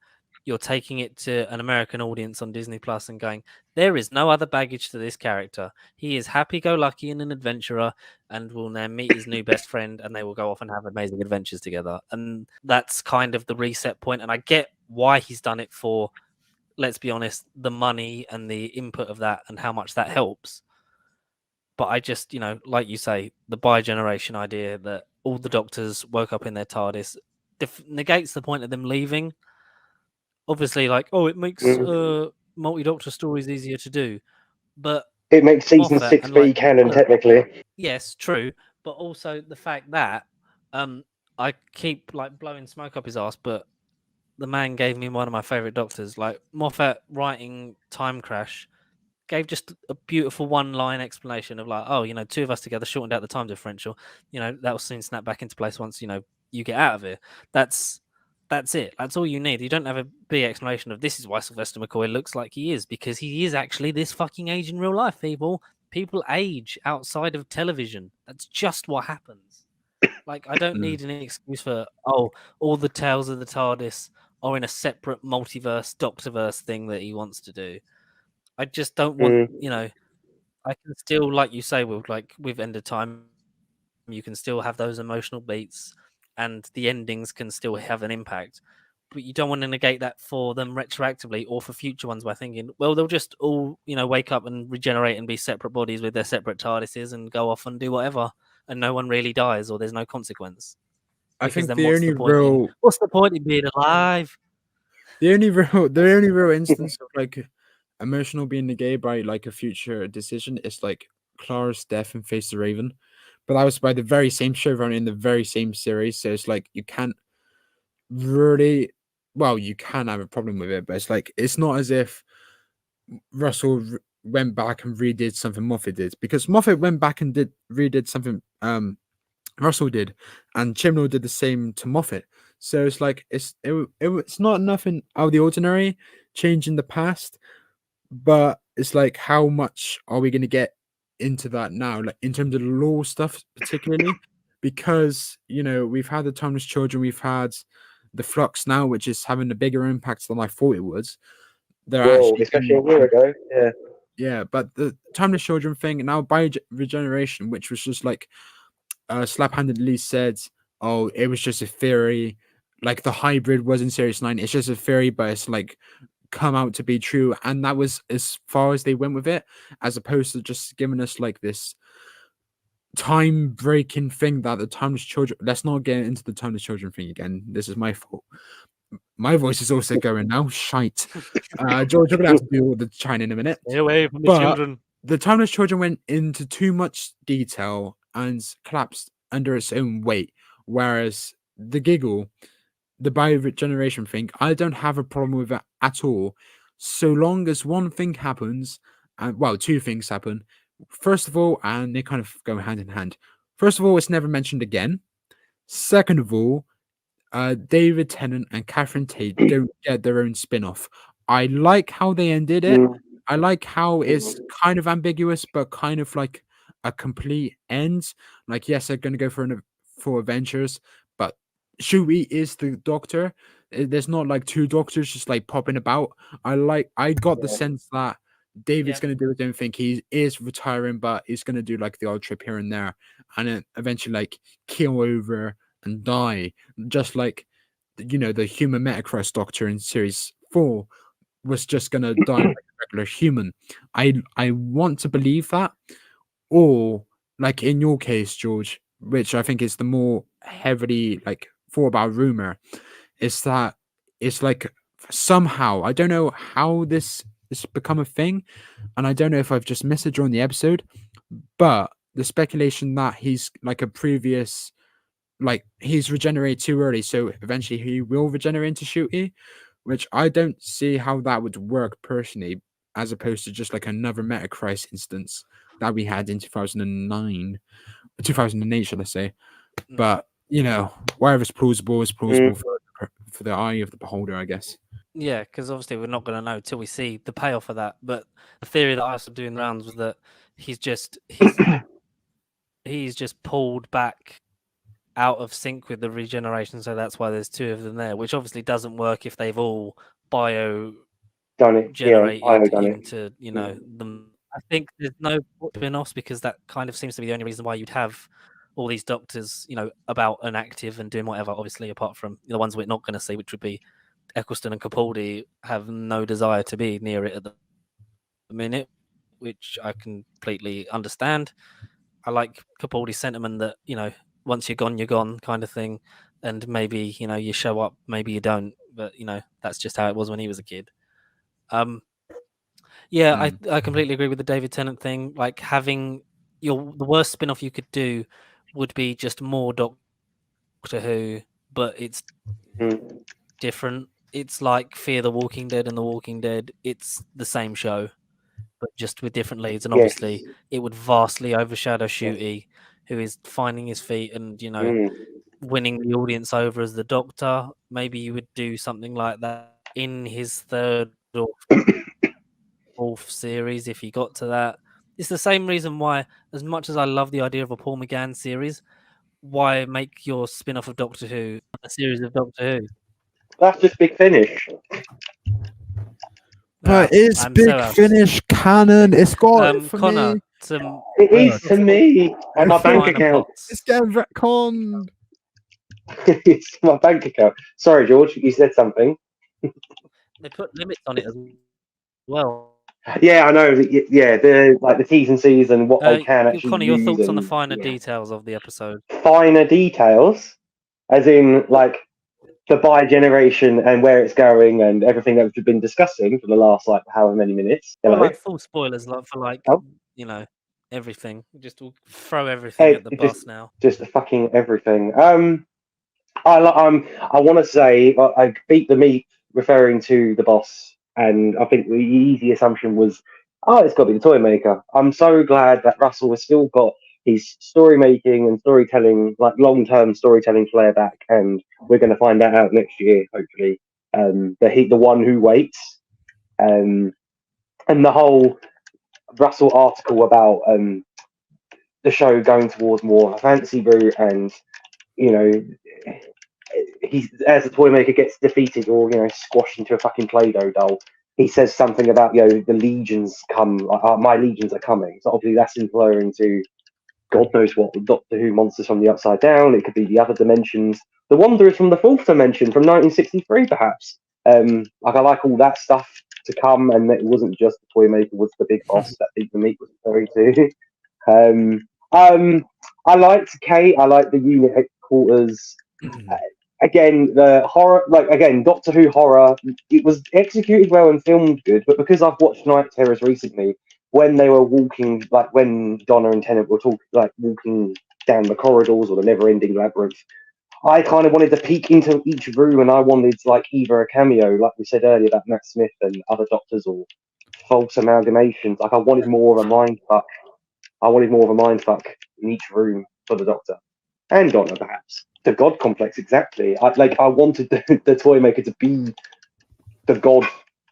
You're taking it to an American audience on Disney Plus and going, there is no other baggage to this character. He is happy-go-lucky and an adventurer, and will now meet his new best friend, and they will go off and have amazing adventures together. And that's kind of the reset point. And I get why he's done it for, let's be honest, the money and the input of that and how much that helps. But I just, like you say, the bi-generation idea that all the Doctors woke up in their TARDIS negates the point of them leaving. Obviously, like, it makes multi-Doctor stories easier to do. But it makes season Moffat 6 and, be like, canon, technically. yes, true. But also the fact that I keep like blowing smoke up his ass, but the man gave me one of my favorite Doctors. Like Moffat writing Time Crash gave just a beautiful one-line explanation of like, two of us together shortened out the time differential. That will soon snap back into place once you get out of here. That's it. That's all you need. You don't have a big explanation of this is why Sylvester McCoy looks like he is, because he is actually this fucking age in real life. People age outside of television. That's just what happens. Like, I don't need an excuse for all the tales of the TARDIS are in a separate multiverse, Doctorverse thing that he wants to do. I just don't want, I can still, like you say, with End of Time, you can still have those emotional beats and the endings can still have an impact. But you don't want to negate that for them retroactively or for future ones by thinking, well, they'll just all, wake up and regenerate and be separate bodies with their separate TARDISes and go off and do whatever. And no one really dies or there's no consequence. I Because think then the what's only the point in being alive? the only real instance of like emotional being negated by like a future decision is like Clara's death in Face the Raven, but that was by the very same showrunner in the very same series. So it's like you can't really, well, you can have a problem with it, but it's like it's not as if Russell went back and redid something Moffat did, because Moffat went back and redid something Russell did, and Chibnall did the same to Moffat. So it's like it's not nothing out of the ordinary change in the past, but it's like how much are we going to get into that now, like in terms of the law stuff, particularly because we've had the Timeless Children, we've had the Flux now, which is having a bigger impact than I thought it was. They're Whoa, actually especially a year ago. Yeah. yeah, but the Timeless Children thing now by regeneration, which was just like slap-handedly said, "Oh, it was just a theory. Like the hybrid was in Series 9. It's just a theory, but it's like come out to be true." And that was as far as they went with it, as opposed to just giving us like this time-breaking thing that the Timeless Children. Let's not get into the Timeless Children thing again. This is my fault. My voice is also going now. Shite. George, you're gonna have to do all the chine in a minute. Stay away from the But children. the Timeless Children went into too much detail and collapsed under its own weight. Whereas the Giggle, the bi-generation thing, I don't have a problem with it at all. So long as one thing happens, and well, two things happen. First of all, and they kind of go hand in hand. First of all, it's never mentioned again. Second of all, David Tennant and Catherine Tate don't get their own spin-off. I like how they ended it. I like how it's kind of ambiguous, but kind of like a complete end. Like, yes, they're going to go for adventures, but Ncuti is the Doctor. There's not like two doctors just like popping about. I got the sense that David's going to do his own thing. He is retiring, but he's going to do like the odd trip here and there, and then eventually like keel over and die, just like the human Metacross Doctor in series 4 was just going to die like a regular human. I want to believe that, or like in your case, George, which I think is the more heavily like thought about rumor, is that it's like somehow, I don't know how this has become a thing, and I don't know if I've just missed it during the episode, but the speculation that he's like a previous, like he's regenerated too early, so eventually he will regenerate into Ncuti, which I don't see how that would work personally, as opposed to just like another Metachrist instance that we had in 2008, should I say. But wherever's plausible is plausible for the eye of the beholder, I guess. Yeah, because obviously we're not going to know till we see the payoff of that. But the theory that I was doing rounds was that he's just pulled back out of sync with the regeneration, so that's why there's two of them there, which obviously doesn't work if they've all generated into them. I think there's no spin-offs because that kind of seems to be the only reason why you'd have all these doctors, about and active and doing whatever. Obviously, apart from the ones we're not going to see, which would be Eccleston and Capaldi, have no desire to be near it at the minute, which I completely understand. I like Capaldi's sentiment that once you're gone kind of thing, and maybe you show up, maybe you don't, but that's just how it was when he was a kid. I completely agree with the David Tennant thing. Like, having the worst spin-off you could do would be just more Doctor Who, but it's different. It's like Fear the Walking Dead and The Walking Dead. It's the same show, but just with different leads, and obviously it would vastly overshadow Ncuti, who is finding his feet and winning the audience over as the Doctor. Maybe you would do something like that in his third or fourth series if he got to that. It's the same reason why, as much as I love the idea of a Paul McGann series, why make your spin-off of Doctor Who a series of Doctor Who? That's just Big Finish. But it's Big Finish canon. It's got it for Connor, me. It is to me on my bank account. It's getting retconned. It's my bank account. Sorry, George, you said something. They put limits on it as well. Yeah, I know. Yeah, the T's and C's and what they can actually Connor, use. your thoughts on the finer details of the episode? Finer details, as in like the bi-generation and where it's going and everything that we've been discussing for the last however many minutes. Like full spoilers, for everything. Just throw everything at the bus now. Just fucking everything. I want to say I beat the meat referring to the boss, and I think the easy assumption was, it's got to be the toy maker. I'm so glad that Russell has still got his story making and storytelling, like long-term storytelling flair back, and we're going to find that out next year, hopefully. The one who waits, and the whole Russell article about the show going towards more fantasy route, and he's, as the toy maker gets defeated or squashed into a fucking Play-Doh doll, he says something about the legions come, my legions are coming. So obviously that's inferring to God knows what, Doctor Who monsters from the Upside Down. It could be the other dimensions, the Wanderers from the Fourth Dimension from 1963, perhaps. I like all that stuff to come, and it wasn't just the toy maker was the big boss that Beat the Meat was referring to. I liked Kate. I liked the unit headquarters. Again, the horror, Doctor Who horror, it was executed well and filmed good, but because I've watched Night Terrors recently, when they were walking, when Donna and Tennant were walking down the corridors or the never-ending labyrinth, I kind of wanted to peek into each room, and I wanted either a cameo, like we said earlier, about Matt Smith and other Doctors, or false amalgamations. I wanted more of a mindfuck. In each room for the Doctor and Donna, perhaps. The God complex, exactly. I wanted the toy maker to be the god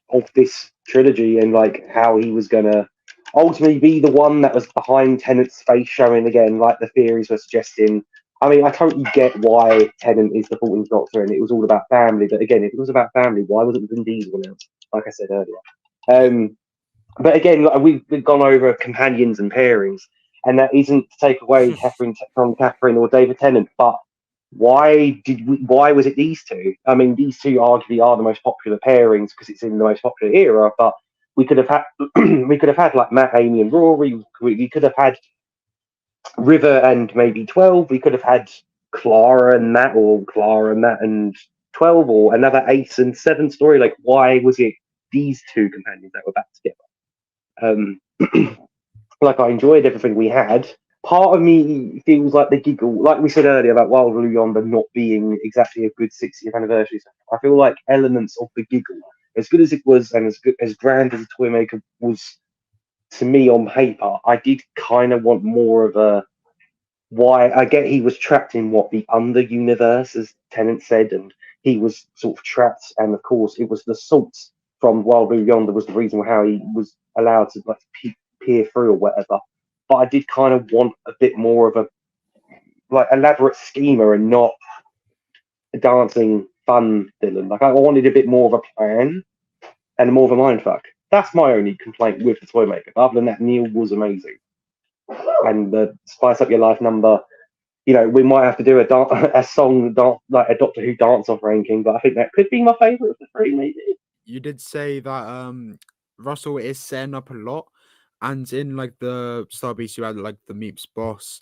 of this trilogy, and how he was gonna ultimately be the one that was behind Tennant's face showing again, like the theories were suggesting. I mean, I totally get why Tennant is the 14th Doctor, and it was all about family. But again, if it was about family, why wasn't Vin Diesel announced? Like I said earlier. But again, like, we've gone over companions and pairings, and that isn't to take away from Catherine or David Tennant. But why was it these two? I mean, these two arguably are the most popular pairings because it's in the most popular era. But we could have had we could have had like Matt, Amy, and Rory. We could have had River and maybe 12. We could have had Clara and Matt, or Clara and Matt and 12, or another 8 and 7 story. Like, why was it these two companions that were back together? Like, I enjoyed everything we had. Part of me feels like the Giggle, like we said earlier about Wild Blue Yonder not being exactly a good 60th anniversary. I feel like elements of the Giggle, as good as it was and as grand as a toy maker was to me on paper, I did kind of want more of a why. I get he was trapped in what the under universe, as Tennant said, and he was sort of trapped. And of course, it was the salt from Wild Blue Yonder was the reason how he was allowed to like peer through or whatever. But I did kind of want a bit more of a like elaborate schema and not a dancing fun villain. Like I wanted a bit more of a plan and more of a mindfuck. That's my only complaint with the Toymaker. Other than that, Neil was amazing. And the Spice Up Your Life number, you know, we might have to do a song like a Doctor Who dance off ranking, but I think that could be my favourite of the three, maybe. You did say that Russell is setting up a lot, and in like the Starbeast you had like the Meeps boss,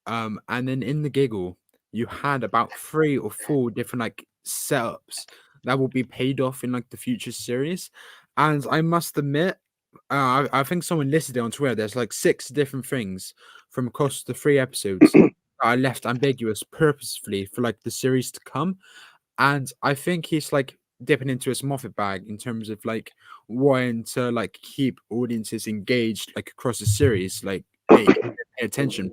and then in the Giggle you had about 3 or 4 different like setups that will be paid off in like the future series. And I must admit, I think someone listed it on Twitter. There's like 6 different things from across the 3 episodes that I left ambiguous purposefully for like the series to come. And I think he's like dipping into his Moffat bag in terms of like wanting to like keep audiences engaged like across the series, like pay attention.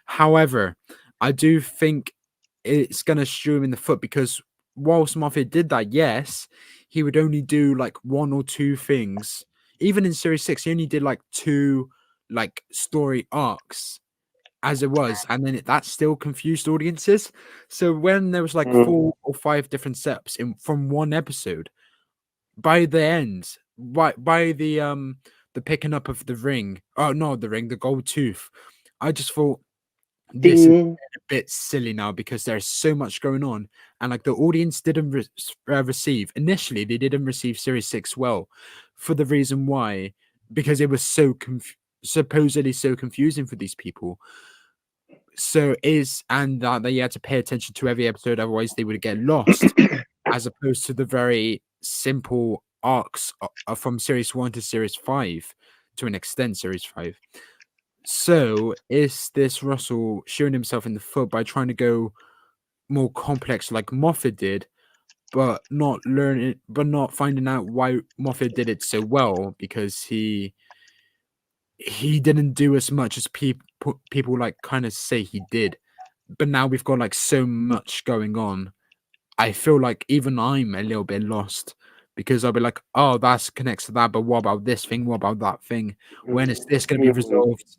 However, I do think it's gonna shoot him in the foot because whilst Moffat did that, yes, he would only do like 1 or 2 things. Even in series 6, he only did like 2 like story arcs as it was, and then that still confused audiences. So when there was like 4 or 5 different steps in from one episode, by the end, by the picking up of the ring, oh no, the gold tooth, I just thought this is a bit silly now because there's so much going on, and like the audience didn't receive initially. They didn't receive series 6 well, for the reason why, because it was so supposedly so confusing for these people. So they had to pay attention to every episode, otherwise they would get lost, as opposed to the very simple arcs from series 1 to series 5, to an extent, series 5. So is this Russell shooting himself in the foot by trying to go more complex like Moffat did, but not finding out why Moffat did it so well, because he didn't do as much as people like kind of say he did. But now we've got like so much going on. I feel like even I'm a little bit lost, because I'll be like, oh, that connects to that, but what about this thing? What about that thing? When is this going to be resolved?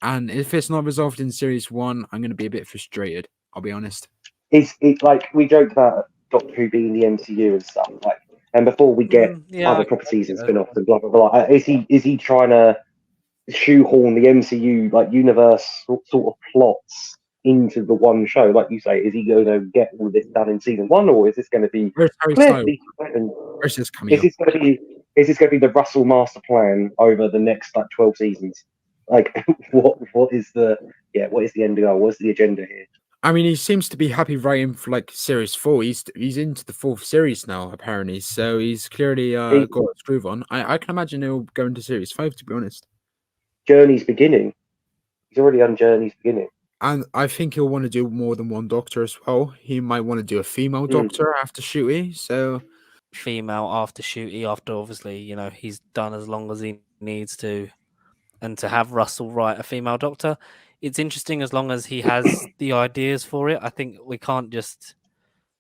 And if it's not resolved in series 1, I'm going to be a bit frustrated. I'll be honest. It's like we joked about Doctor Who being the MCU and stuff, like, and before we get other properties and spin-offs and blah blah blah, is he trying to shoehorn the MCU like universe sort of plots into the one show? Like you say, is he going to get all of this done in season 1, or is this going to be Where's Harry Styles? Is this going to be the Russell master plan over the next like 12 seasons? Like, what is the end goal? What's the agenda here? I mean, he seems to be happy writing for like series 4. He's into the 4th series now, apparently. So he's clearly got a groove on. I can imagine he'll go into series 5, to be honest. Journey's beginning. He's already on Journey's beginning. And I think he'll want to do more than one Doctor as well. He might want to do a female Doctor after Ncuti. So female after Ncuti, after obviously, you know, he's done as long as he needs to, and to have Russell write a female Doctor, it's interesting as long as he has the ideas for it. I think we can't just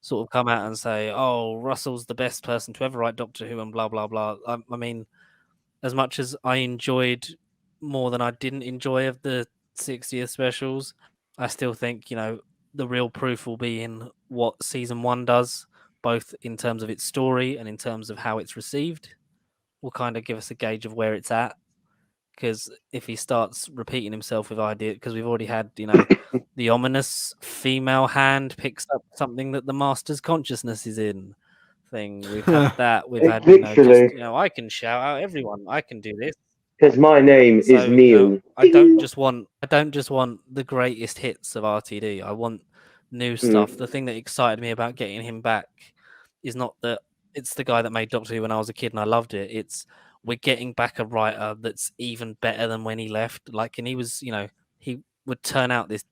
sort of come out and say, oh, Russell's the best person to ever write Doctor Who and blah blah blah. I mean, as much as I enjoyed more than I didn't enjoy of the 60th specials. I still think, the real proof will be in what season 1 does, both in terms of its story and in terms of how it's received. Will kind of give us a gauge of where it's at. Because if he starts repeating himself with ideas, because we've already had, the ominous female hand picks up something that the master's consciousness is in thing. We've had that. We've had, Literally, I can shout out everyone. I can do this. because my name is So, Neil. I don't just want the greatest hits of RTD. I want new stuff. The thing that excited me about getting him back is not that it's the guy that made Doctor Who when I was a kid and I loved it. It's we're getting back a writer that's even better than when he left. Like, and he was, he would turn out this,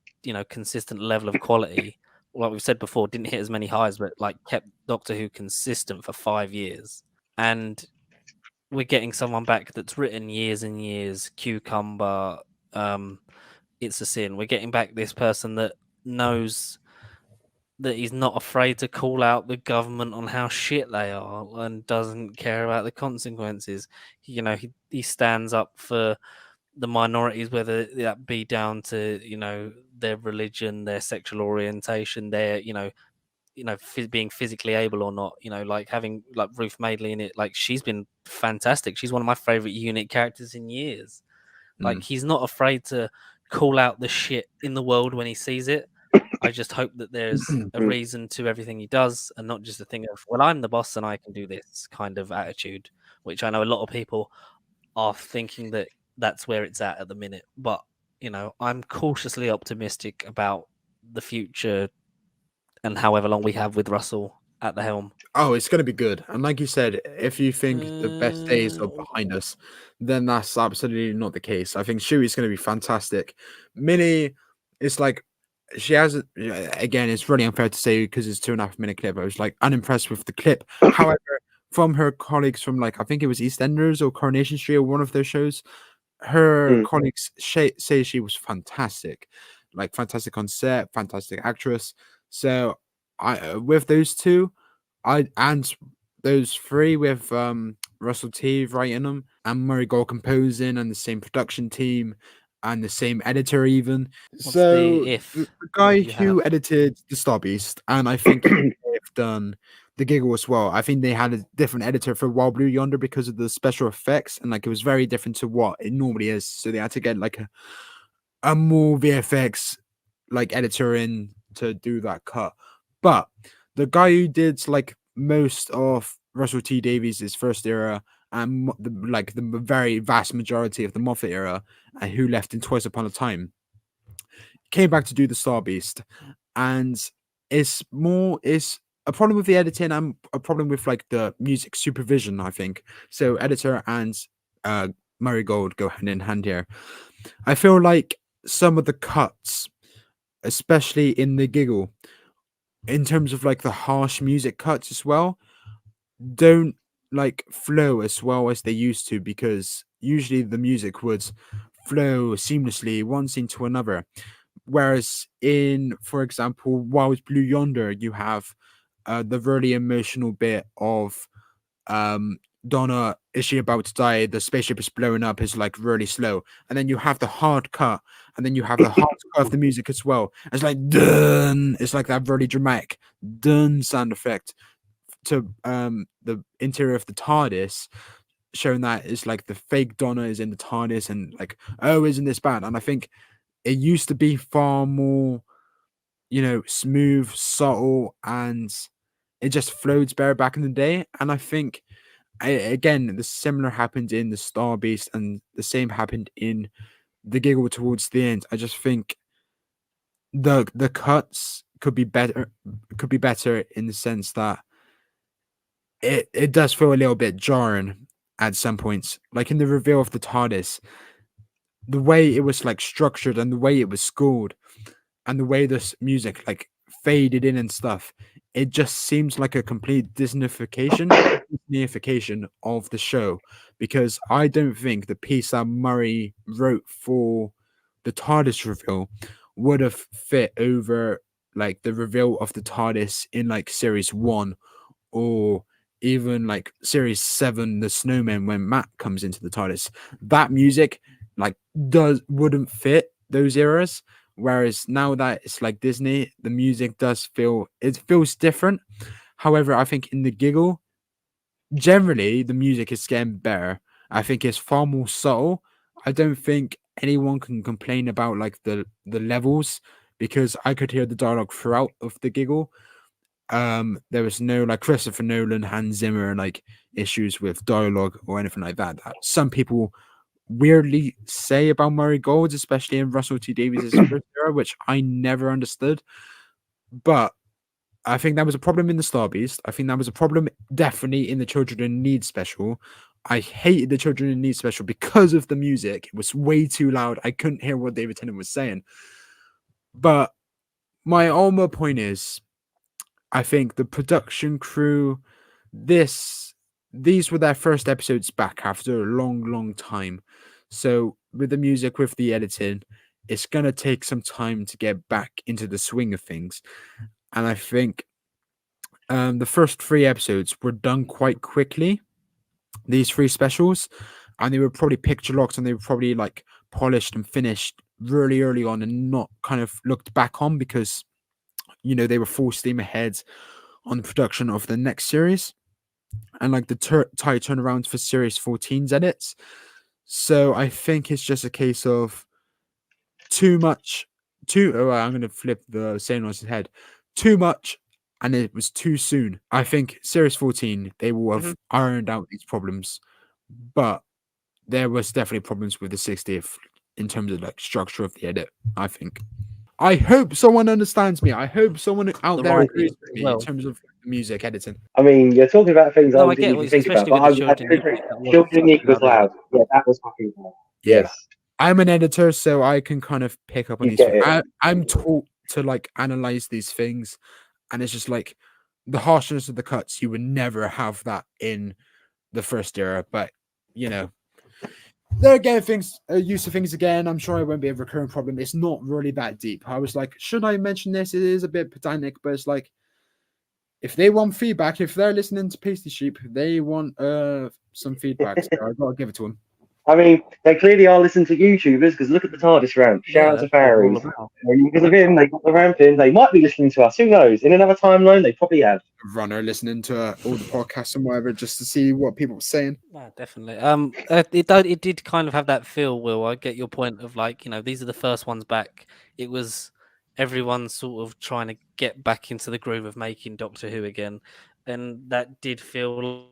consistent level of quality. Like we've said before, didn't hit as many highs, but like kept Doctor Who consistent for 5 years. And we're getting someone back that's written years and years. Cucumber, It's a Sin. We're getting back this person that knows that he's not afraid to call out the government on how shit they are and doesn't care about the consequences. He stands up for the minorities, whether that be down to their religion, their sexual orientation, their being physically able or not. Like having like Ruth Madeley in it, like she's been fantastic. She's one of my favorite unit characters in years. Like he's not afraid to call out the shit in the world when he sees it. I just hope that there's a reason to everything he does and not just a thing of, well, I'm the boss and I can do this kind of attitude, which I know a lot of people are thinking that that's where it's at the minute. But, I'm cautiously optimistic about the future and however long we have with Russell at the helm. Oh, it's going to be good. And like you said, if you think the best days are behind us, then that's absolutely not the case. I think Shuri's going to be fantastic. Minnie, it's like she has, again, it's really unfair to say because it's 2.5 minute clip. I was like unimpressed with the clip. However, from her colleagues from like, I think it was EastEnders or Coronation Street or one of their shows, her colleagues say she was fantastic, like fantastic on set, fantastic actress. So with those two, and those three with Russell T writing them and Murray Gold composing and the same production team and the same editor even. What's So the guy who edited the Star Beast, and I think they've done the Giggle as well. I think they had a different editor for Wild Blue Yonder because of the special effects, and like it was very different to what it normally is. So they had to get like a more VFX like editor in to do that cut. But the guy who did like most of Russell T Davies' first era and the very vast majority of the Moffat era, and who left in Twice Upon a Time, came back to do the Star Beast, and it's a problem with the editing and a problem with like the music supervision, I think. So editor and Murray Gold go hand in hand here. I feel like some of the cuts, especially in the Giggle, in terms of like the harsh music cuts as well, don't like flow as well as they used to, because usually the music would flow seamlessly one scene to another. Whereas in, for example, Wild Blue Yonder, you have the really emotional bit of Donna, is she about to die? The spaceship is blowing up, is like really slow. And then you have the hard cut, and then you have the hard cut of the music as well. It's like dun. It's like that really dramatic dun sound effect to the interior of the TARDIS, showing that it's like the fake Donna is in the TARDIS and like, oh, isn't this bad? And I think it used to be far more, smooth, subtle, and it just flowed better back in the day. And I think again, the similar happened in the Star Beast, and the same happened in the Giggle towards the end. I just think the cuts could be better in the sense that it does feel a little bit jarring at some points. Like in the reveal of the TARDIS, the way it was like structured and the way it was scored and the way this music like faded in and stuff, it just seems like a complete Disneyification of the show, because I don't think the piece that Murray wrote for the TARDIS reveal would have fit over like the reveal of the TARDIS in like series 1 or even like series 7, The Snowman, when Matt comes into the TARDIS. That music like wouldn't fit those eras. Whereas now that it's like Disney, the music feels different. However, I think in the Giggle, generally the music is getting better. I think it's far more subtle. I don't think anyone can complain about like the levels, because I could hear the dialogue throughout of the Giggle. There was no like Christopher Nolan, Hans Zimmer like issues with dialogue or anything like that some people weirdly say about Murray Gold, especially in Russell T Davies' first era, which I never understood. But I think that was a problem in the Star Beast. I think that was a problem definitely in the Children in Need special. I hated the Children in Need special because of the music. It was way too loud. I couldn't hear what David Tennant was saying. But my ultimate point is, I think the production crew, these were their first episodes back after a long, long time. So with the music, with the editing, it's gonna take some time to get back into the swing of things. And I think the first 3 episodes were done quite quickly. These 3 specials, and they were probably picture locked, and they were probably like polished and finished really early on, and not kind of looked back on, because they were full steam ahead on the production of the next series, and like the tight turnarounds for series 14's edits. So I think it's just a case of I'm going to flip the saying on its head. Too much, and it was too soon. I think series 14, they will have ironed out these problems, but there was definitely problems with the 60th in terms of like structure of the edit, I think. I hope someone understands me. I hope someone out there agrees with me in terms of music editing. I mean, you're talking about things I I didn't get even it, think about. especially But with the Children Eat was loud. Yeah, that was fucking loud. Yeah. Yes. I'm an editor, so I can kind of pick up on You these get things. it. I'm taught to like analyze these things, and it's just like the harshness of the cuts. You would never have that in the first era, but they're getting things used to things again. I'm sure it won't be a recurring problem. It's not really that deep. I was like, should I mention this? It is a bit pedantic, but it's like, if they want feedback, if they're listening to Pasty Sheep, they want some feedback. So I gotta give it to them. I mean, they clearly are listening to YouTubers, because look at the TARDIS ramp. Shout out to Fairies. Because of him, they got the ramp in. They might be listening to us. Who knows? In another timeline, they probably have. Runner listening to all the podcasts and whatever, just to see what people were saying. Yeah, definitely. It did kind of have that feel, Will. I get your point of like, these are the first ones back. It was everyone sort of trying to get back into the groove of making Doctor Who again, and that did feel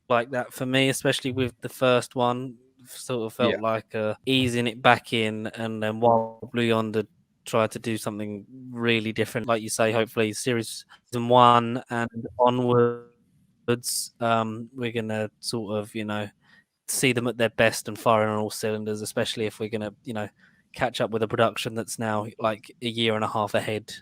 like that for me, especially with the first one. Sort of felt like easing it back in, and then while Blue Yonder tried to do something really different, like you say, hopefully series 1 and onwards, we're gonna sort of see them at their best and firing on all cylinders, especially if we're gonna catch up with a production that's now like a year and a half ahead.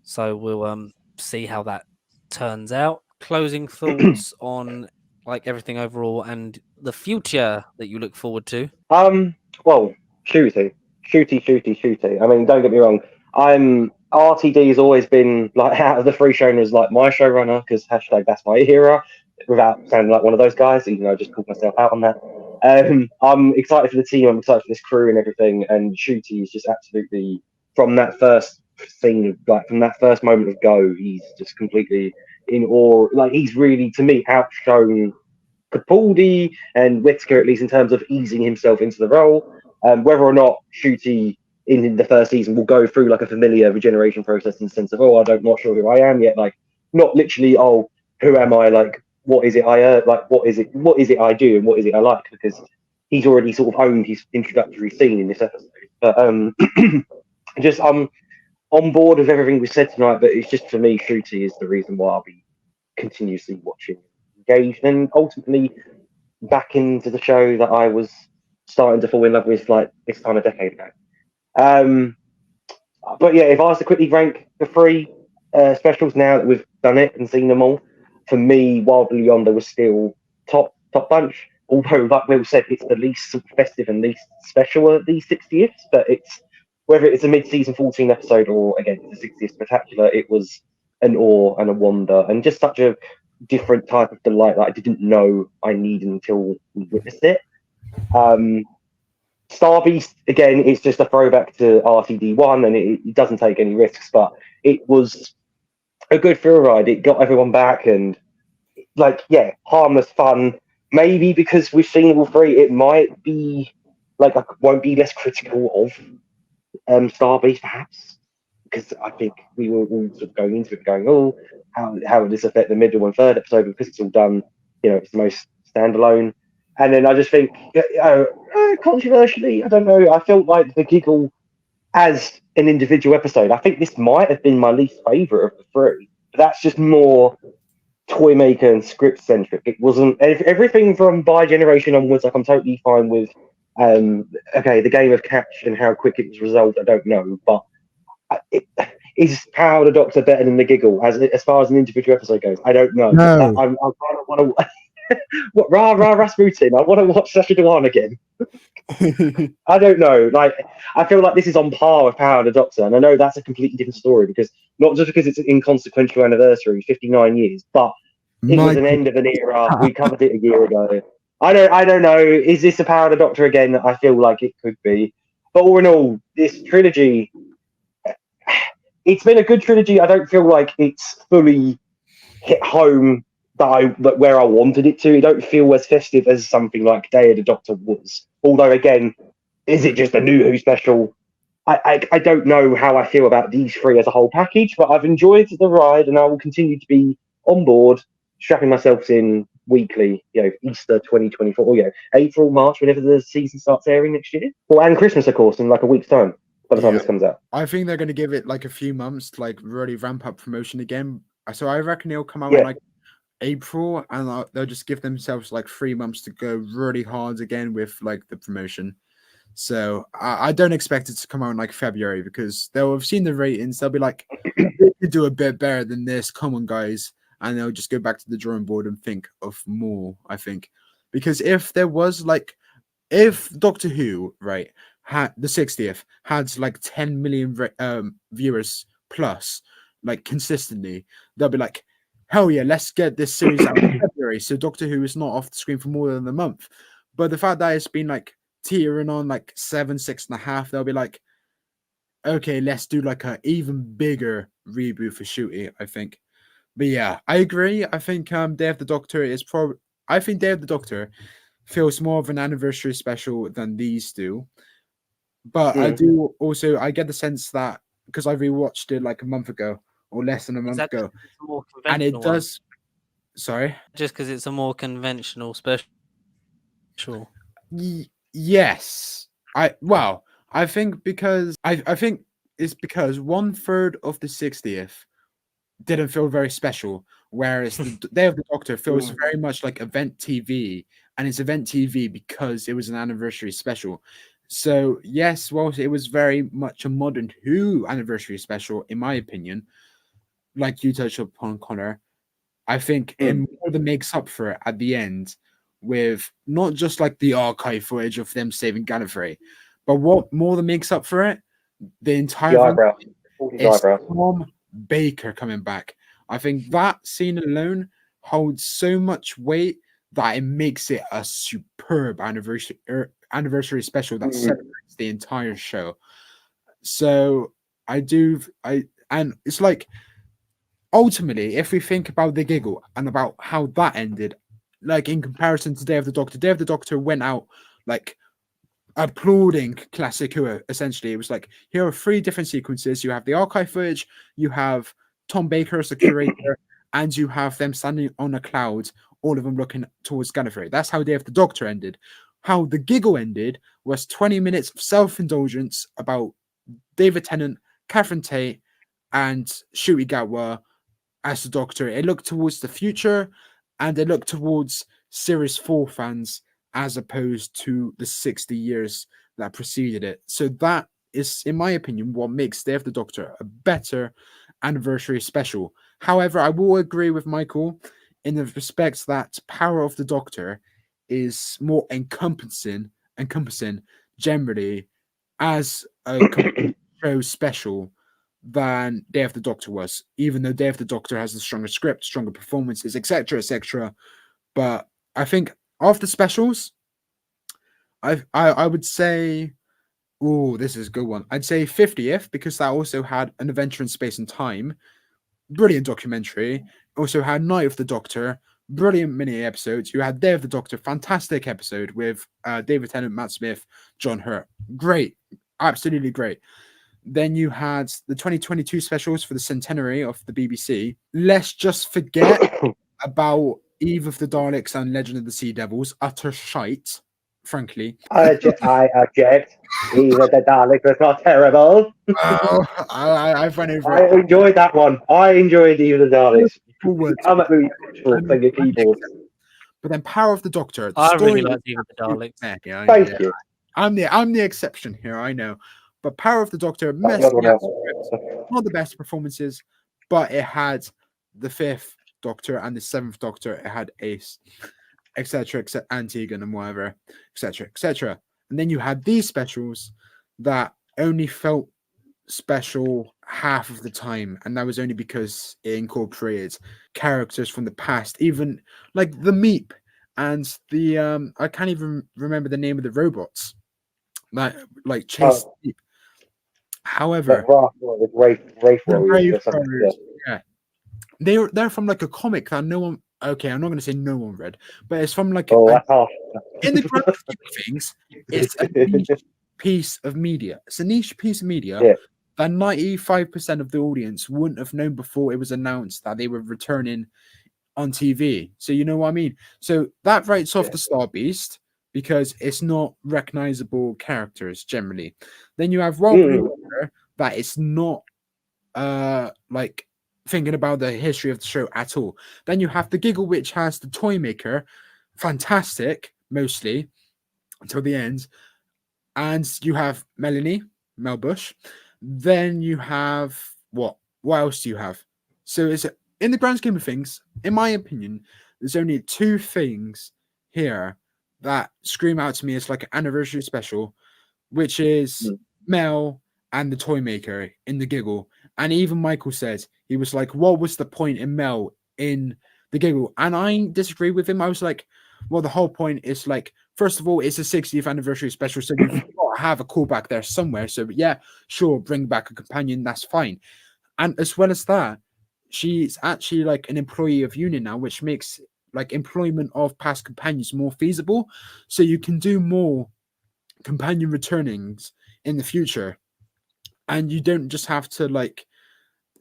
So we'll see how that turns out. Closing thoughts on like everything overall and the future that you look forward to. Well, shooty. I mean, don't get me wrong. RTD has always been like out of the 3 showrunners, like my showrunner, because # that's my era. Without sounding like one of those guys, even though I just called myself out on that. I'm excited for the team. I'm excited for this crew and everything. And Shooty is just absolutely, from that first thing, like from that first moment of go, he's just completely in awe. Like, he's really, to me, outshone Capaldi and Whittaker, at least in terms of easing himself into the role. Whether or not Shooty in the first season will go through like a familiar regeneration process in the sense of, I'm not sure who I am yet. Like, not literally, who am I? Like, what is it what is it I do, and what is it I like? Because he's already sort of owned his introductory scene in this episode. But just I'm on board with everything we said tonight, but it's just, for me, Shooty is the reason why I'll be continuously watching, engaged, and ultimately back into the show that I was starting to fall in love with like this time a decade ago. But yeah, if I was to quickly rank the 3 specials now that we've done it and seen them all, for me, Wild Blue Yonder was still top bunch. Although, like Will said, it's the least sort of festive and least special of these 60th. But it's, whether it's a mid-season 14 episode or again the 60th spectacular, it was an awe and a wonder and just such a different type of delight that I didn't know I needed until we witnessed it. Star Beast, again, it's just a throwback to RTD1, and it doesn't take any risks, but it was a good thrill ride. It got everyone back, and harmless fun. Maybe because we've seen all three, it might be like I won't be less critical of Star Beast, perhaps, because I think we were all sort of going into it going, oh, how would this affect the middle and third episode? Because it's all done, it's the most standalone. And then I just think, controversially, I don't know, I felt like the Giggle as an individual episode, I think this might have been my least favourite of the three. But that's just more toy maker and script centric. It wasn't everything from Bi Generation onwards. Like I'm totally fine with. The game of catch and how quick it was resolved. I don't know, but is Power of the Doctor better than the Giggle as far as an individual episode goes? I don't know. No. I kind of want to. What Rasputin? I want to watch Sacha Dhawan again. I don't know. Like, I feel like this is on par with Power of the Doctor, and I know that's a completely different story because not just because it's an inconsequential anniversary, 59 years, but it was an end of an era. We covered it a year ago. I don't know. Is this a Power of the Doctor again? I feel like it could be. But all in all, this trilogy, it's been a good trilogy. I don't feel like it's fully hit home where I wanted it to. It don't feel as festive as something like Day of the Doctor was. Although, again, is it just a New Who special? I don't know how I feel about these three as a whole package, but I've enjoyed the ride and I will continue to be on board, strapping myself in weekly, Easter 2024, or April, March, whenever the season starts airing next year. Well, and Christmas, of course, in like a week's time by the time this comes out. I think they're going to give it like a few months to like really ramp up promotion again. So I reckon it'll come out in like April, and they'll just give themselves like 3 months to go really hard again with like the promotion. So I don't expect it to come out in like February because they'll have seen the ratings. They'll be like, we could do a bit better than this. Come on, guys. And they'll just go back to the drawing board and think of more, I think. Because if Doctor Who, right, had the 60th, had like 10 million viewers plus, like consistently, they'll be like, hell yeah, let's get this series out in February. So Doctor Who is not off the screen for more than a month. But the fact that it's been like teetering on like 7, 6.5, they'll be like, okay, let's do like an even bigger reboot for Ncuti, I think. But yeah, I agree. I think Day of the Doctor is probably. I think Day of the Doctor feels more of an anniversary special than these do. But I do also. I get the sense that because I rewatched it like a month ago or less than a month ago, and it does. Sorry, just because it's a more conventional special. Yes, I think because I think it's because 1/3 of the 60th didn't feel very special, whereas the Day of the Doctor feels very much like event TV, and it's event TV because it was an anniversary special. So yes, well, it was very much a modern Who anniversary special, in my opinion. Like you touched upon, Connor, I think it more than makes up for it at the end with not just like the archive footage of them saving Gallifrey, but what more than makes up for it, the entire is Tom Baker coming back. I think that scene alone holds so much weight that it makes it a superb anniversary special that celebrates the entire show. So and it's like ultimately, if we think about the Giggle and about how that ended, like in comparison to Day of the Doctor went out like applauding classic Who. Essentially, it was like, here are 3 different sequences. You have the archive footage, you have Tom Baker as the curator, and you have them standing on a cloud, all of them looking towards Gallifrey. That's how Day of the Doctor ended. How the Giggle ended was 20 minutes of self-indulgence about David Tennant, Catherine Tate, and Ncuti Gatwa as the Doctor. It looked towards the future, and it looked towards Series 4 fans as opposed to the 60 years that preceded it. So that is, in my opinion, what makes Day of the Doctor a better anniversary special. However, I will agree with Michael in the respects that Power of the Doctor is more encompassing generally as a show special than Day of the Doctor was, even though Day of the Doctor has a stronger script, stronger performances, etc., etc. But I think of the specials, I would say, oh, this is a good one. I'd say 50th because that also had An Adventure in Space and Time, brilliant documentary. Also had Night of the Doctor, brilliant mini episodes. You had Day of the Doctor, fantastic episode with David Tennant, Matt Smith, John Hurt, great, absolutely great. Then you had the 2022 specials for the centenary of the BBC. Let's just forget about Eve of the Daleks and Legend of the Sea Devils. Utter shite, frankly. I object. Either the Dalek was not terrible. Oh, I've run over I it. enjoyed that one. I enjoyed Either the Daleks. Forward. Come at me with your keyboard. But then Power of the Doctor. The I story really liked even the Daleks. Thank you. I'm the exception here, I know. But Power of the Doctor That's messed the me up. other Not the best performances, but it had the Fifth Doctor and the Seventh Doctor. It had Ace, etc., etc., Antigon and whatever, etc., etc. And then you had these specials that only felt special half of the time, and that was only because it incorporated characters from the past, even like the Meep and the I can't even remember the name of the robots that like chase Meep. However, Rafe the Warriors or something. Warriors, yeah, they're from like a comic that no one. Okay, I'm not going to say no one read, but it's from like Oh, that's half. in the grand scheme of things, it's a niche piece of media. It's a niche piece of media Yeah. that 95% of the audience wouldn't have known before it was announced that they were returning on TV. So you know what I mean? So that writes off the Star Beast because it's not recognizable characters generally. Then you have Rob Reporter that it's not like thinking about the history of the show at all. Then you have the Giggle, which has the toy maker, fantastic mostly until the end. And you have Melanie, Mel Bush. Then you have what else do you have? So it's in the grand scheme of things, in my opinion, there's only two things here that scream out to me as like an anniversary special, which is Mel and the toy maker in the Giggle. And even Michael said, he was like, what was the point in Mel in the Giggle? And I disagree with him. I was like, well, the whole point is like, first of all, it's a 60th anniversary special, so you've got to have a callback there somewhere. So yeah, sure, bring back a companion, that's fine. And as well as that, she's actually like an employee of Union now, which makes like employment of past companions more feasible. So you can do more companion returnings in the future. And you don't just have to like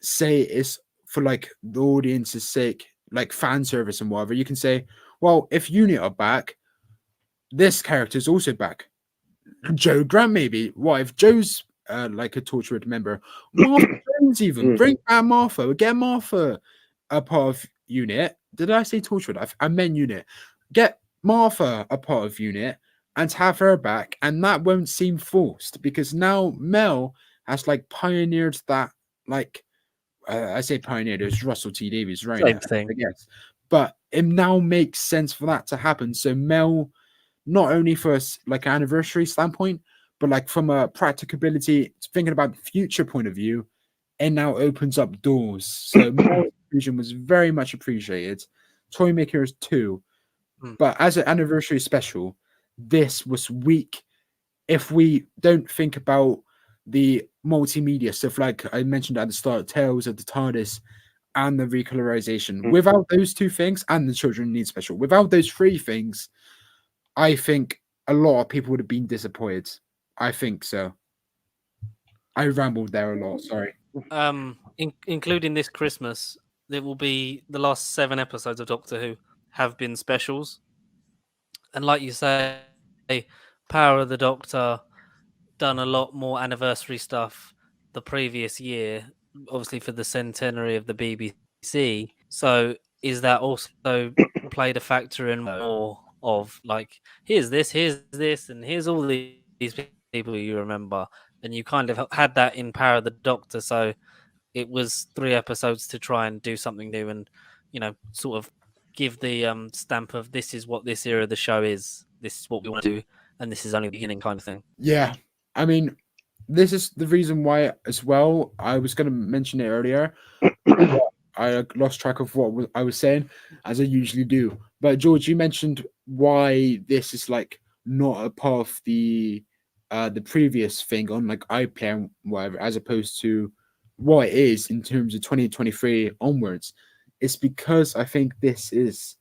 say it's for like the audience's sake, like fan service and whatever. You can say, well, if Unit are back, this character is also back. Joe Grant, maybe. What if Joe's like a tortured member? Martha Jones, even bring back Martha. Get Martha a part of Unit. Did I say tortured? I meant Unit. Get Martha a part of Unit and have her back, and that won't seem forced because now Mel has like pioneered that. Like I say pioneered. It was Russell T Davies, right? Same thing. I guess, but it now makes sense for that to happen. So Mel, not only for like an anniversary standpoint, but like from a practicability, thinking about the future point of view, it now opens up doors. So Mel's inclusion was very much appreciated. Toy Makers 2, but as an anniversary special, this was weak. If we don't think about the multimedia stuff, like I mentioned at the start, Tales of the TARDIS and the recolorization, without those two things, and the Children Need Special, without those three things, I think a lot of people would have been disappointed. I think so. I rambled there a lot. Sorry. Including this Christmas, there will be the last 7 episodes of Doctor Who have been specials, and like you say, Power of the Doctor done a lot more anniversary stuff the previous year, obviously for the centenary of the BBC. So is that also played a factor in more of like, here's this, and here's all these people you remember, and you kind of had that in Power of the Doctor. So it was 3 episodes to try and do something new, and sort of give the stamp of this is what this era of the show is. This is what we want to do, and this is only the beginning, kind of thing. Yeah, I mean, this is the reason why as well. I was going to mention it earlier. I lost track of what I was saying, as I usually do. But George, you mentioned why this is like not a part of the previous thing on like iPlayer and whatever, as opposed to what it is in terms of 2023 onwards. It's because I think these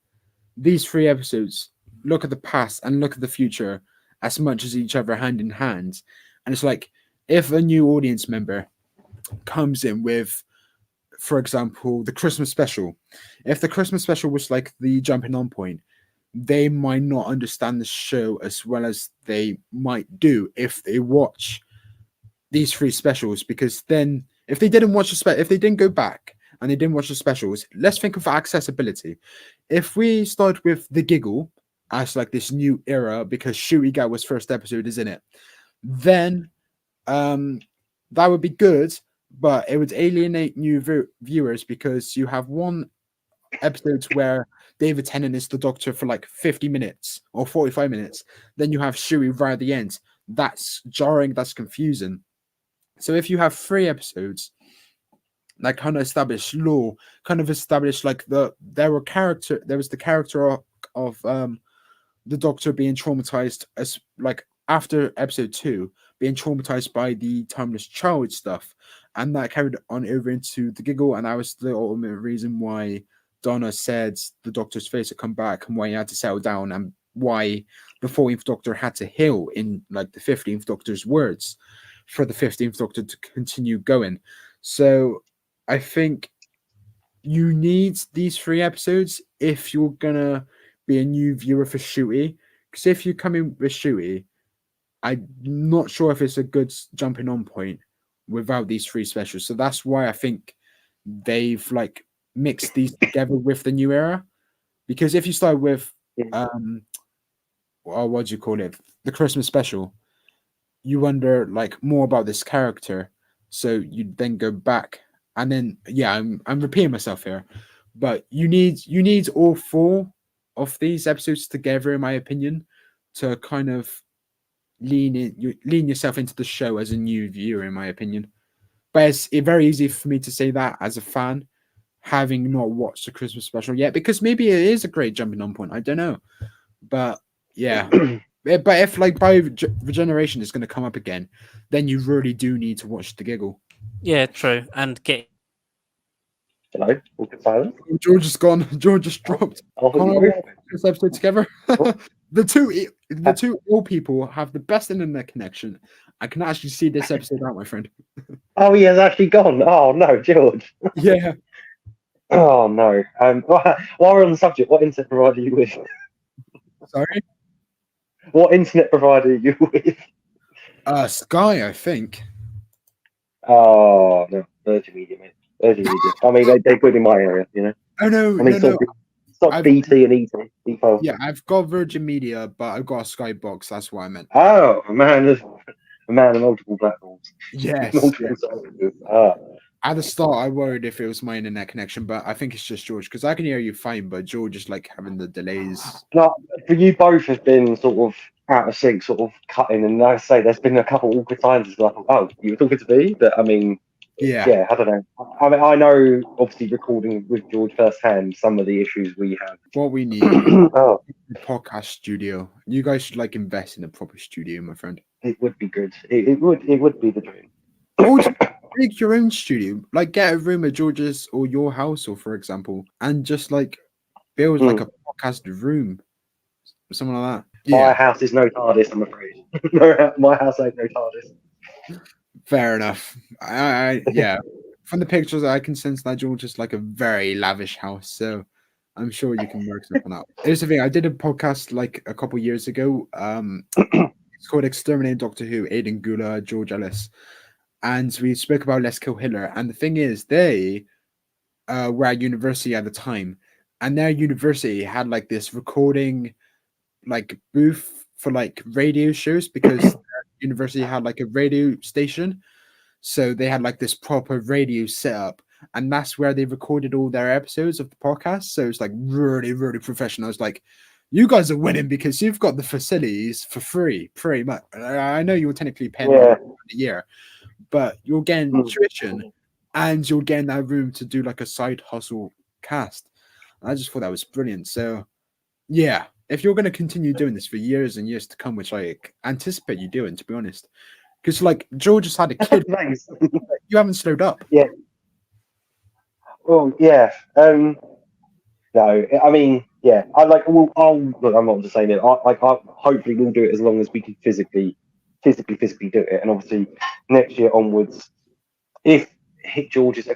3 episodes look at the past and look at the future as much as each other hand in hand. And it's like if a new audience member comes in with, for example, the Christmas special, if the Christmas special was like the jumping on point, they might not understand the show as well as they might do if they watch these 3 specials. Because then if they didn't watch if they didn't go back and they didn't watch the specials, let's think of accessibility. If we start with the Giggle as like this new era because Ncuti Gatwa's first episode is in it, then that would be good, but it would alienate new viewers because you have one episode where David Tennant is the Doctor for like 50 minutes or 45 minutes. Then you have Ncuti right at the end. That's jarring, that's confusing. So if you have 3 episodes that kind of establish lore, kind of establish like there was the character of the Doctor being traumatized as like after episode 2 being traumatized by the timeless child stuff, and that carried on over into the Giggle, and that was the ultimate reason why Donna said the Doctor's face had come back and why he had to settle down, and why the 14th Doctor had to heal, in like the 15th Doctor's words, for the 15th Doctor to continue going. So I think you need these 3 episodes if you're gonna be a new viewer for Ncuti. Because if you come in with Ncuti, I'm not sure if it's a good jumping on point without these 3 specials. So that's why I think they've like mixed these together with the new era. Because if you start with what do you call it, the Christmas special, you wonder like more about this character, so you then go back, and then I'm repeating myself here, but you need all 4 of these episodes together, in my opinion, to kind of lean yourself into the show as a new viewer, in my opinion. But it's very easy for me to say that as a fan, having not watched the Christmas special yet, because maybe it is a great jumping on point. I don't know, but yeah. But if like Regeneration is going to come up again, then you really do need to watch the Giggle. Yeah, true. And get. Hello, all good silence. George is gone. George just dropped. Can't we watch this episode together? The two old people have the best internet connection. I can actually see this episode out, my friend. Oh, he has actually gone. Oh no, George. Yeah. Oh no. While we're on the subject, what internet provider are you with? Sorry. What internet provider are you with? Sky, I think. Oh no, Virgin Media, mate. Virgin Media. I mean, they're good in my area, you know. Oh no, I mean, stop BT and ET. Yeah, I've got Virgin Media, but I've got a Sky box. That's what I meant. Oh, a man of multiple platforms. Yes. Multiple services. At the start, I worried if it was my internet connection, but I think it's just George, because I can hear you fine, but George is like having the delays. No, for you both has been sort of out of sync, sort of cutting, and like I say, there's been a couple awkward times. It's like, oh, you were talking to me, but I mean, yeah, I don't know. I mean, I know, obviously, recording with George firsthand, some of the issues we have. What we need is a podcast studio. You guys should like invest in a proper studio, my friend. It would be good. It would be the dream. Or make your own studio, like get a room at George's or your house, or for example, and just like build like a podcast room, something like that. Yeah. My house is no TARDIS, I'm afraid. My house ain't no TARDIS. Fair enough. Yeah. From the pictures, I can sense that George is like a very lavish house, so I'm sure you can work something out. Here's the thing: I did a podcast like a couple years ago. It's called Exterminating Doctor Who. Aidan Gula, George Ellis. And we spoke about Let's Kill Hitler. And the thing is, they were at university at the time. And their university had like this recording like booth for like radio shows, because their university had like a radio station. So they had like this proper radio setup. And that's where they recorded all their episodes of the podcast. So it's like really, really professional. It's like, you guys are winning because you've got the facilities for free, pretty much. I know you're technically paying a year, but you're getting tuition and you're getting that room to do like a side hustle cast. And I just thought that was brilliant. So yeah, if you're going to continue doing this for years and years to come, which I anticipate you doing, to be honest, because like George just had a kid, Thanks. you haven't slowed up. Yeah. Well, yeah. No, I mean, yeah. I like. Well, look. I'm not just saying it. I hopefully we'll do it as long as we can physically do it. And obviously, next year onwards, if George's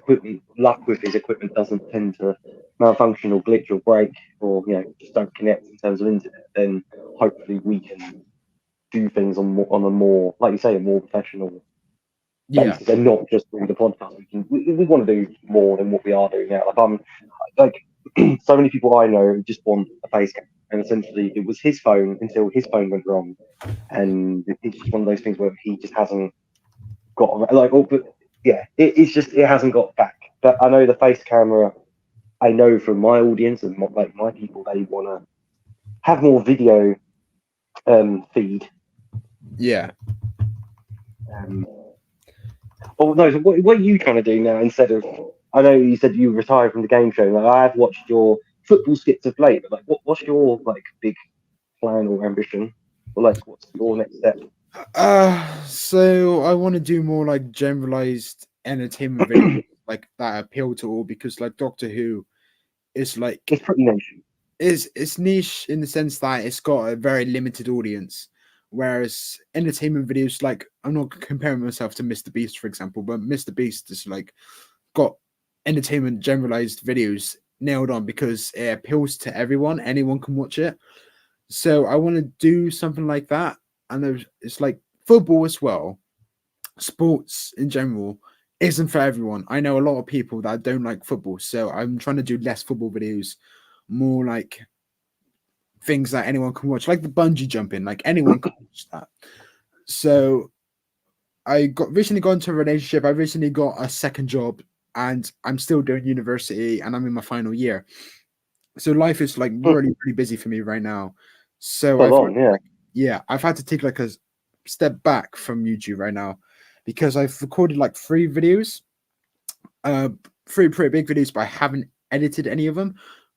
luck with his equipment doesn't tend to malfunction or glitch or break, or just don't connect in terms of internet, then hopefully we can do things on a more, like you say, a more professional basis, and not just do the podcast. We want to do more than what we are doing now. Like I'm like so many people I know just want a face cam, and essentially it was his phone until his phone went wrong, and it's just one of those things where he just hasn't got like. But yeah, it hasn't got back. But I know the face camera. I know from my audience and like my people, they want to have more video feed. Yeah. Oh no! So what are you trying to do now instead of? I know you said you retired from the game show. Like, I have watched your football skits of late, but like, what's your like big plan or ambition, or like what's your next step? So I want to do more like generalized entertainment videos like that appeal to all, because like Doctor Who is like It's pretty niche. It's niche in the sense that it's got a very limited audience. Whereas entertainment videos, like I'm not comparing myself to Mr. Beast, for example, but Mr. Beast is like got entertainment generalized videos nailed on because it appeals to everyone. Anyone can watch it. So I want to do something like that. And it's like football as well. Sports in general isn't for everyone. I know a lot of people that don't like football. So I'm trying to do less football videos, more like things that anyone can watch, like the bungee jumping, like anyone can watch that. So I recently got into a relationship. I recently got a second job, and I'm still doing university, and I'm in my final year. So life is like really, really busy for me right now. So I've had to take like a step back from YouTube right now because I've recorded like 3 videos, 3 pretty big videos, but I haven't edited any of them.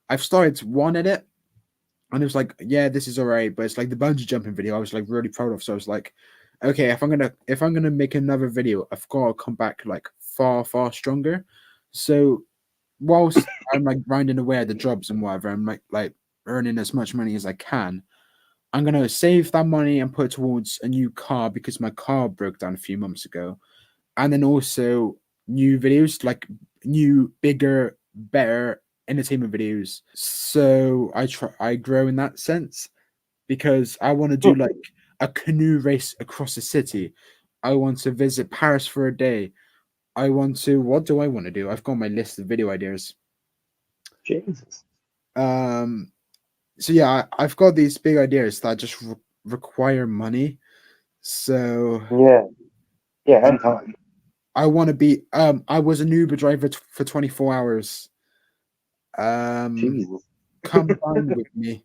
I've started one edit, and it was like, yeah, this is all right, but it's like the bungee jumping video I was like really proud of. So I was like, okay, if I'm gonna make another video, I've got to come back like far, far stronger. So whilst I'm like grinding away at the jobs and whatever, I'm like earning as much money as I can, I'm gonna save that money and put it towards a new car because my car broke down a few months ago, and then also new videos, like new, bigger, better entertainment videos. So I grow in that sense because I want to do like a canoe race across the city. I want to visit Paris for a day. What do I want to do? I've got my list of video ideas. Jesus. So yeah, I've got these big ideas that just require money. So yeah, and time. I want to be. I was an Uber driver for 24 hours. Jesus. Come down with me.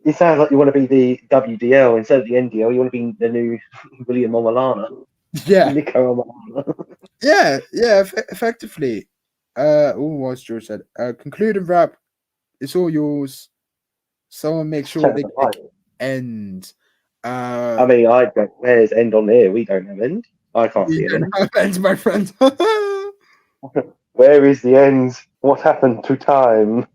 It sounds like you want to be the WDL instead of the NDL. You want to be the new William Omalana. Yeah. Nico Omalana. Yeah. Effectively. What George said. Conclude and wrap. It's all yours. Someone make sure they end. I mean, where's end on here? We don't have end. I can't see it. Don't have end, my friend. Where is the end? What happened to time?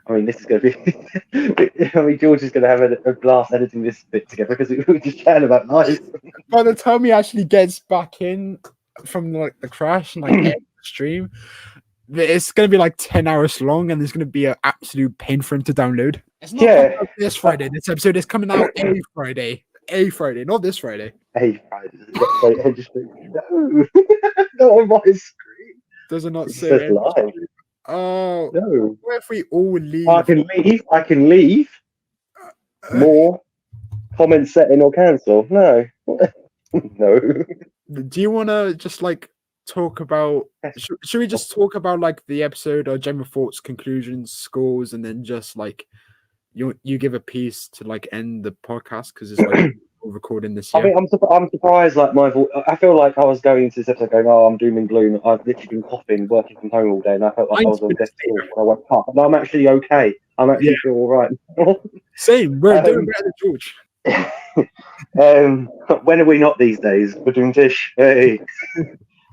I mean, this is going to be. I mean, George is going to have a blast editing this bit together because we were just chatting about life. By the time he actually gets back in from like the crash and like end the stream, it's going to be like 10 hours long, and there's going to be an absolute pain for him to download. It's not coming out this Friday. This episode is coming out a Friday, not this Friday. A Friday. No, not on my screen. Does it not It say says live? Oh no. What if we all leave? I can leave. More comments setting or cancel. No. No. Do you want to just like talk about? Should we just talk about like the episode or general thoughts, conclusions, scores, and then just like you give a piece to like end the podcast because it's like recording this year? I mean, I'm surprised. Like my voice, I feel like I was going into this episode going, "Oh, I'm doom and gloom." I've literally been coughing, working from home all day, and I felt like I was on death's door when I woke up. And I'm actually okay. I'm actually feel all right. Same. We're doing better than George. When are we not these days? We're doing dish. Hey.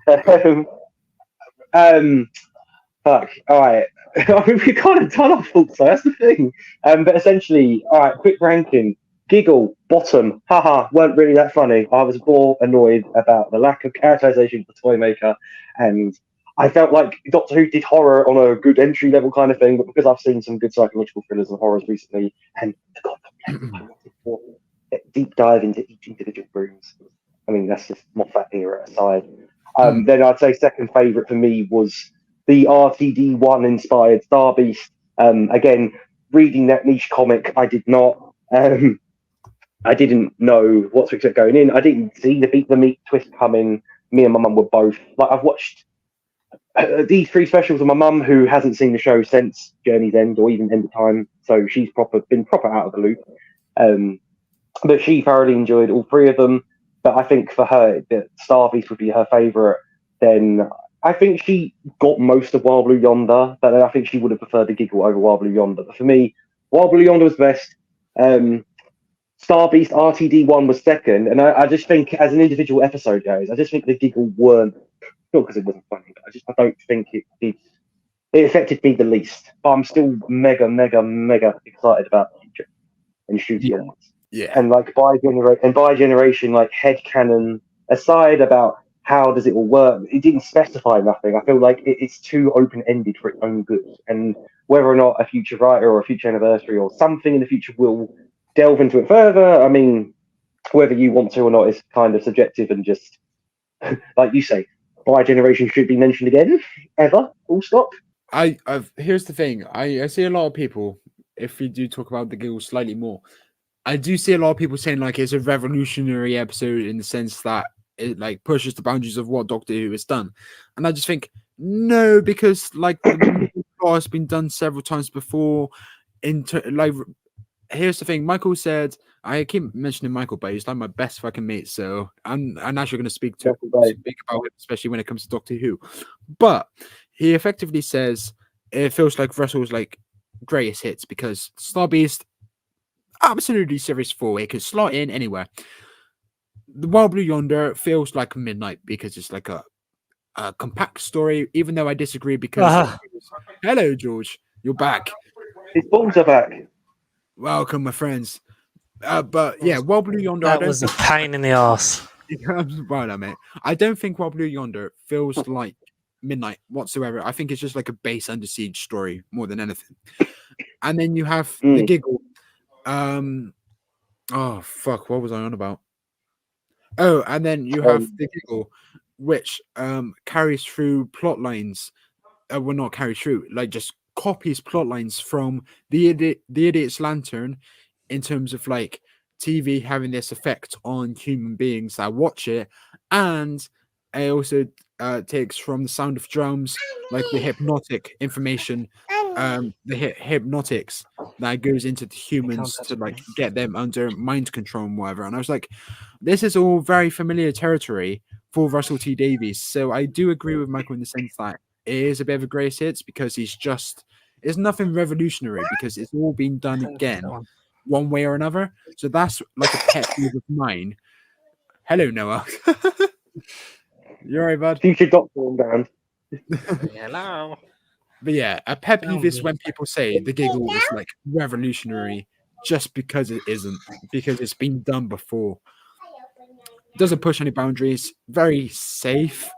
Fuck. All right. I mean, we kind of done our fault, so that's the thing. But essentially, all right. Quick ranking. Giggle, bottom. Haha. Weren't really that funny. I was more annoyed about the lack of characterization for Toymaker, and I felt like Doctor Who did horror on a good entry level kind of thing. But because I've seen some good psychological thrillers and horrors recently, and God, I wanted more deep dive into each individual rooms. I mean, that's just Moffat era aside. Then I'd say second favourite for me was the RTD1 inspired Star Beast. Again, reading that niche comic, I did not. I didn't know what to expect going in. I didn't see the Beat the Meat twist coming. Me and my mum were both like, I've watched these 3 specials with my mum, who hasn't seen the show since Journey's End or even End of Time, so she's been proper out of the loop. But she thoroughly enjoyed all 3 of them. But I think for her, that Star Beast would be her favourite. Then I think she got most of Wild Blue Yonder, but I think she would have preferred the Giggle over Wild Blue Yonder. But for me, Wild Blue Yonder was best. Star Beast RTD1 was second. And I just think, as an individual episode goes, I just think the Giggle weren't, not because it wasn't funny, but I don't think it did. It affected me the least. But I'm still mega excited about the future and shooting it. Yeah. And like by generation, like headcanon aside about how does it all work, it didn't specify nothing. I feel like it's too open-ended for its own good. And whether or not a future writer or a future anniversary or something in the future will delve into it further, I mean, whether you want to or not is kind of subjective, and just, like you say, by generation should be mentioned again, ever, full stop. Here's the thing. I see a lot of people, if we do talk about the Giggle slightly more, I do see a lot of people saying like it's a revolutionary episode in the sense that it like pushes the boundaries of what Doctor Who has done. And I just think no, because like the plot has been done several times before. Here's the thing. Michael said, I keep mentioning Michael, but he's like my best fucking mate. So I'm actually going to speak about him, especially when it comes to Doctor Who. But he effectively says it feels like Russell's like greatest hits because Star Beast, absolutely series 4, it could slot in anywhere. The Wild Blue Yonder feels like Midnight because it's like a compact story, even though I disagree because hello George, you're back. His balls are back. Welcome, my friends. But yeah, Wild Blue Yonder, that was a pain in the ass. Right, mate. I don't think Wild Blue Yonder feels like Midnight whatsoever. I think it's just like a base Under Siege story more than anything. And then you have the Giggle. Oh fuck, what was I on about? Oh, and then you have the Giggle, which carries through plot lines. Well, not carry through, like just copies plot lines from the Idiot's Lantern, in terms of like TV having this effect on human beings that watch it, and it also takes from the Sound of Drums, like the hypnotic information, the hypnotics that goes into the humans to like get them under mind control and whatever. And I was like, this is all very familiar territory for Russell T Davies. So I do agree with Michael in the sense that it is a bit of a greatest hits because it's nothing revolutionary because it's all been done again one way or another. So that's like a pet peeve of mine. Hello, Noah. You're right, bud. Future Doctor on band. Hello. But yeah, a pet peeve is when people say the Giggle is like revolutionary just because it isn't, because it's been done before. Doesn't push any boundaries, very safe.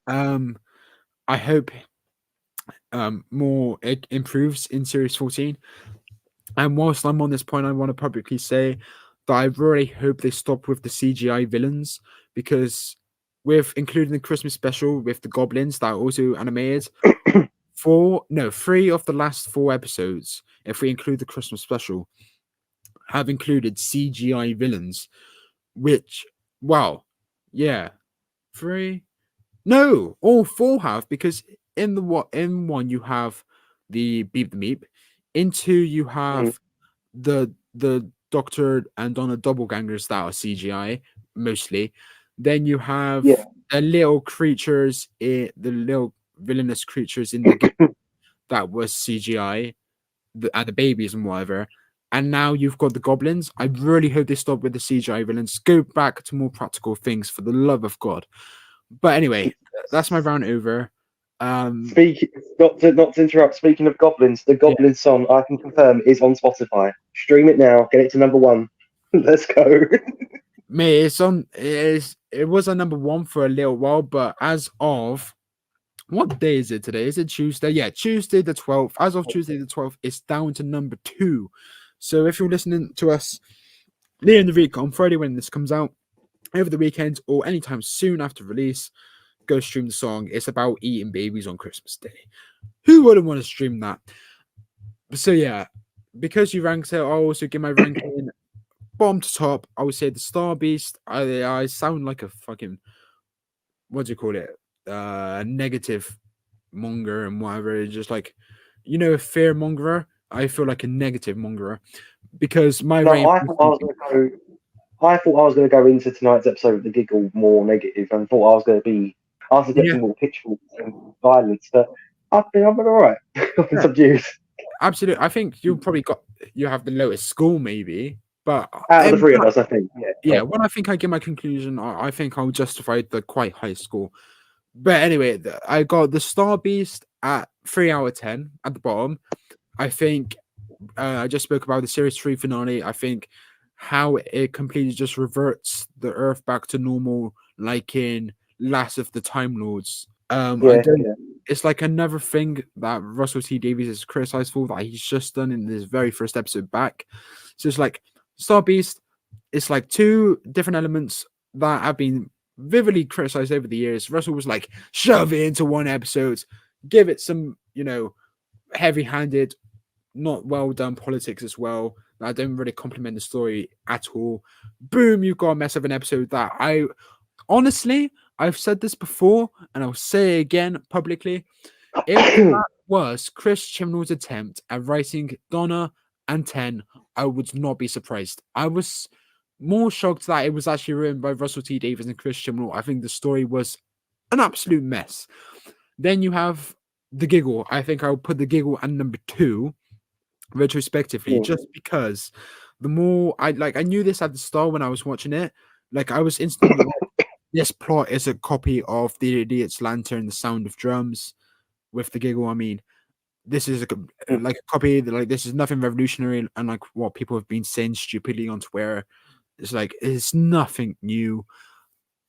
I hope more it improves in series 14. And whilst I'm on this point, I want to publicly say that I really hope they stop with the CGI villains, because with including the Christmas special with the goblins that are also animated, 3 of the last 4 episodes, if we include the Christmas special, have included CGI villains, which, wow, yeah, 3, no, all 4 have, because in one you have the Beep the Meep, in 2 you have the Doctor and Donna doppelgangers that are CGI mostly. Then you have the little creatures, the little villainous creatures in the game that was CGI. the babies and whatever. And now you've got the goblins. I really hope they stop with the CGI villains. Go back to more practical things for the love of God. But anyway, that's my round over. Speaking, not to interrupt. Speaking of goblins, the Goblin song I can confirm is on Spotify. Stream it now. Get it to #1. Let's go. Mate, it was on #1 for a little while, but as of what day is it today? Is it Tuesday? Yeah, Tuesday the 12th. As of Tuesday the 12th, it's down to #2. So if you're listening to us later in the week on Friday when this comes out, over the weekend or anytime soon after release, go stream the song. It's about eating babies on Christmas Day. Who wouldn't want to stream that? So yeah, because you ranked it, I'll also give my ranking bottom to top. I would say the Star Beast. I sound like a fucking, what do you call it? Negative monger and whatever. It's just like, a fear mongerer. I feel like a negative mongerer because my I thought I was going to go into tonight's episode of the Giggle more negative, and thought I was going to get some more pitchforks and violence, but I've been all right. I've been subdued. Absolutely, I think you have the lowest score maybe, but out of the three of us, I think. Yeah. When I think I get my conclusion, I think I'll justify the quite high score. But anyway, I got the Star Beast at 3 out of 10 at the bottom. I think I just spoke about the series 3 finale. I think how it completely just reverts the Earth back to normal, like in Last of the Time Lords. It's like another thing that Russell T Davies is criticized for that he's just done in his very first episode back. So it's like Star Beast. It's like two different elements that have been vividly criticized over the years. Russell was like, shove it into one episode, give it some, heavy-handed, not well done politics as well. I don't really compliment the story at all. Boom, you've got a mess of an episode that I've said this before and I'll say it again publicly. If that was Chris Chibnall's attempt at writing Donna and 10, I would not be surprised. I was more shocked that it was actually written by Russell T Davies and Chris Chibnall. I think the story was an absolute mess. Then you have the Giggle. I think I'll put the Giggle at #2 retrospectively, just because the more I knew this at the start when I was watching it. Like I was instantly like, this plot is a copy of The Idiot's Lantern, The Sound of Drums. With the Giggle, I mean, this is a copy. Like this is nothing revolutionary, and like what people have been saying stupidly on Twitter. It's like it's nothing new,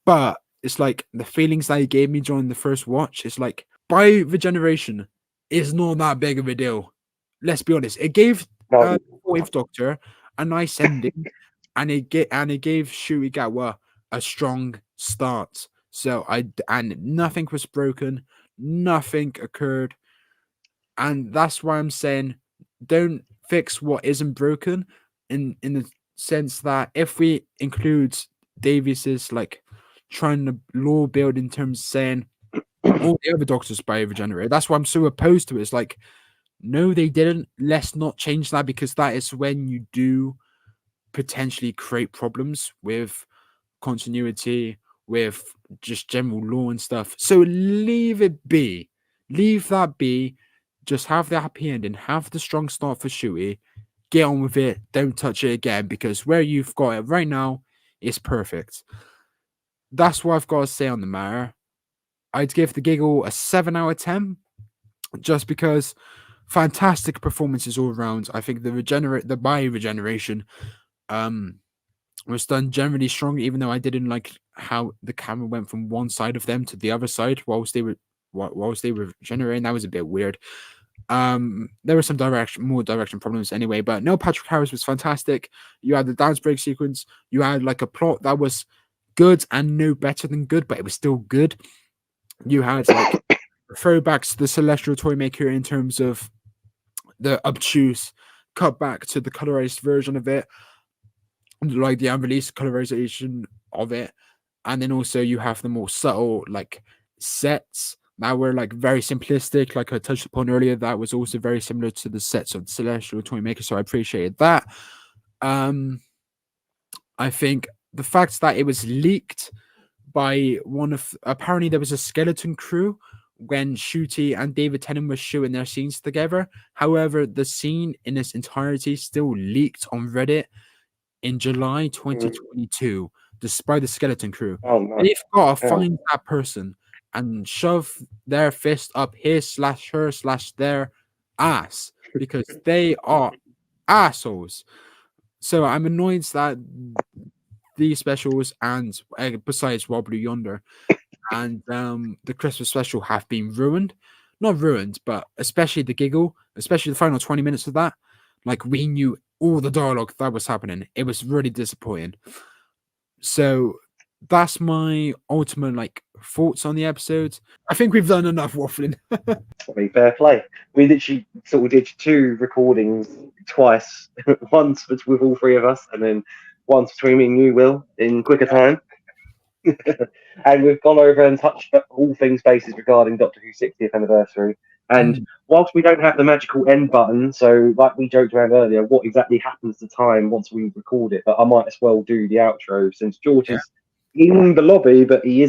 but it's like the feelings that he gave me during the first watch. It's like by regeneration is not that big of a deal. Let's be honest. It gave Fifteenth Doctor a nice ending, and it gave Ncuti Gatwa a strong start. So and nothing was broken, nothing occurred, and that's why I'm saying don't fix what isn't broken. In the sense that if we include Davies's like trying to lore build in terms of saying all the other Doctors by regenerate, that's why I'm so opposed to it. It's like, no, they didn't. Let's not change that, because that is when you do potentially create problems with continuity, with just general law and stuff. So leave it be. Leave that be. Just have the happy ending. Have the strong start for Ncuti. Get on with it. Don't touch it again, because where you've got it right now is perfect. That's what I've got to say on the matter. I'd give the Giggle a 7 out of 10, just because fantastic performances all around. I think the body regeneration was done generally strong, even though I didn't like how the camera went from one side of them to the other side whilst they were regenerating. That was a bit weird. There were some more direction problems anyway, but Neil Patrick Harris was fantastic. You had the dance break sequence. You had like a plot that was good and no better than good, but it was still good. You had like throwbacks to the Celestial Toymaker in terms of the obtuse cutback to the colorized version of it, like the unreleased colorization of it, and then also you have the more subtle like sets that were like very simplistic, like I touched upon earlier. That was also very similar to the sets of the Celestial Toymaker, so I appreciated that. I think the fact that it was leaked by apparently there was a skeleton crew when Ncuti and David Tennant were shooting their scenes together. However, the scene in its entirety still leaked on Reddit in July 2022, despite the Skeleton Crew. Oh no. They've got to Yeah. find that person and shove their fist up his/her/their ass because they are assholes. So I'm annoyed that these specials and besides Wild Blue Yonder and the Christmas special have been ruined. Not ruined, but especially the Giggle, especially the final 20 minutes of that. Like, we knew all the dialogue that was happening. It was really disappointing. So that's my ultimate thoughts on the episode. I think we've done enough waffling. I mean, fair play. We literally sort of did 2 recordings twice, once with all 3 of us, and then once between me and you, Will, in quicker time. And we've gone over and touched all things bases regarding Doctor Who's 60th anniversary. And whilst we don't have the magical end button, so like we joked around earlier, what exactly happens to time once we record it? But I might as well do the outro since George is in the lobby, but he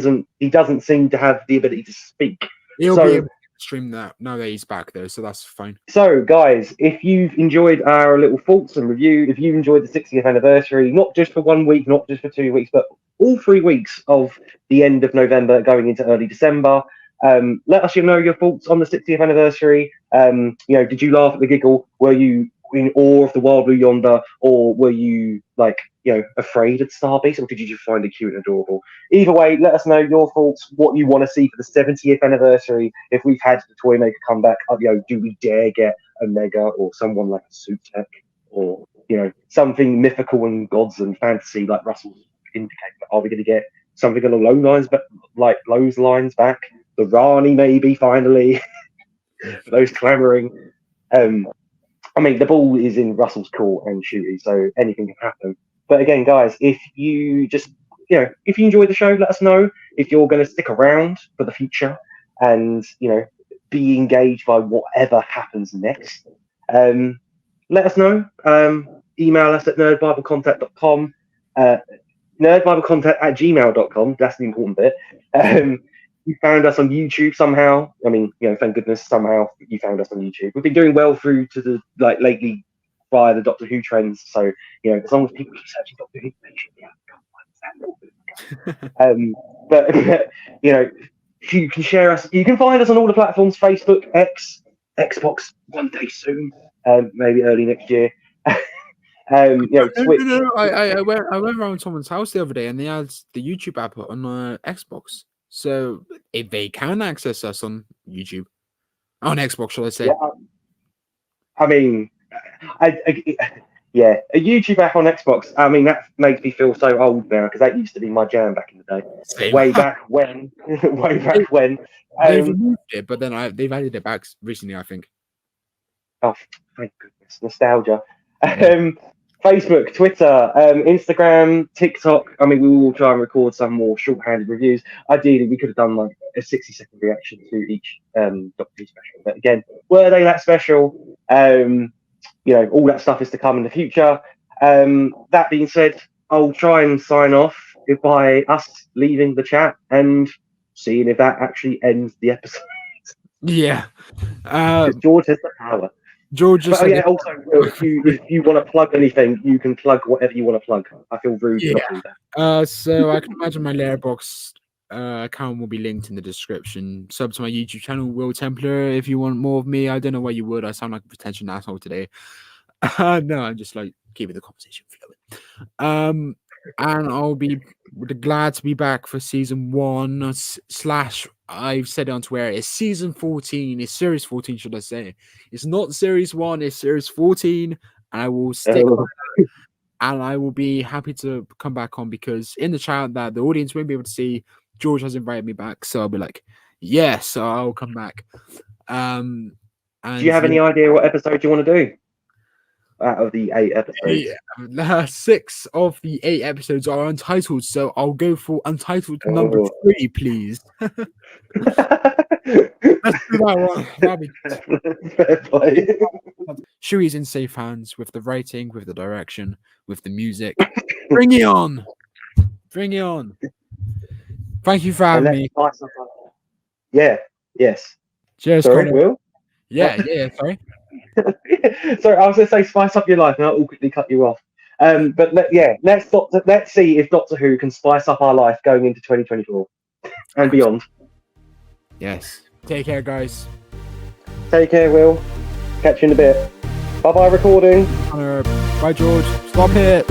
doesn't seem to have the ability to speak. He'll be able to stream that now that he's back though, so that's fine. So guys, if you've enjoyed our little thoughts and review, if you've enjoyed the 60th anniversary, not just for 1 week, not just for 2 weeks, but all 3 weeks of the end of November going into early December, let us know your thoughts on the 60th anniversary. Did you laugh at the Giggle? Were you in awe of the Wild Blue Yonder, or were you afraid of Starbeast, or did you just find it cute and adorable? Either way, let us know your thoughts, what you want to see for the 70th anniversary. If we've had the Toymaker come back, do we dare get Omega or someone like a Sutek, or something mythical and gods and fantasy like Russell's indicated? Are we going to get something along those lines, but like those lines back? The Rani maybe finally. Those clamoring. I mean, the ball is in Russell's court and Ncuti, so anything can happen. But again, guys, if you if you enjoyed the show, let us know. If you're going to stick around for the future and, be engaged by whatever happens next, let us know. Email us at nerdbiblecontact.com, nerdbiblecontact@gmail.com. That's the important bit. You found us on YouTube somehow. I mean, thank goodness somehow you found us on YouTube. We've been doing well through to the lately via the Doctor Who trends. So as long as people keep searching Doctor Who, they should be able to find that. But you can share us. You can find us on all the platforms: Facebook, X, Xbox one day soon, maybe early next year. Twitch. No, I went around someone's house the other day and they had the YouTube app on Xbox. So if they can access us on YouTube, on Xbox, shall I say? Yeah. I mean, a YouTube app on Xbox. I mean, that makes me feel so old now because that used to be my jam back in the day. Same. Way back when. They've removed it, but then they've added it back recently, I think. Oh, thank goodness. Nostalgia. Facebook, Twitter, Instagram, TikTok. I mean, we will try and record some more short-handed reviews. Ideally, we could have done like a 60-second reaction to each Doctor Who special. But again, were they that special? All that stuff is to come in the future. That being said, I'll try and sign off by us leaving the chat and seeing if that actually ends the episode. Yeah. George has the power. George just said also, if you want to plug anything, you can plug whatever you want to plug. I feel rude to not do that. So I can imagine my Letterboxd account will be linked in the description. Sub to my YouTube channel, Will Templar, if you want more of me. I don't know why you would. I sound like a pretentious asshole today. No, I'm just keeping the conversation flowing. And I'll be glad to be back for season 1 / I've said it on Twitter. It's season 14. It's series 14, should I say? It's not series 1. It's series 14, and I will stick. And I will be happy to come back on because in the chat that the audience won't be able to see, George has invited me back, so I'll be like, yes, I'll come back. And do you have any idea what episode you want to do? Out of the 8 episodes, 6 of the 8 episodes are untitled, so I'll go for untitled number 3, please. Let's do that one. That'll be fair play. Shui's in safe hands with the writing, with the direction, with the music. Bring it on! Bring it on! Thank you for having me. Yeah, Yes. Cheers, Sorry, Connor. Will. Yeah. Sorry. Sorry, I was going to say spice up your life, and I'll quickly cut you off. But let's see if Doctor Who can spice up our life going into 2024 and beyond. Yes. Take care, guys. Take care, Will. Catch you in a bit. Bye bye, recording. Bye, George. Stop it.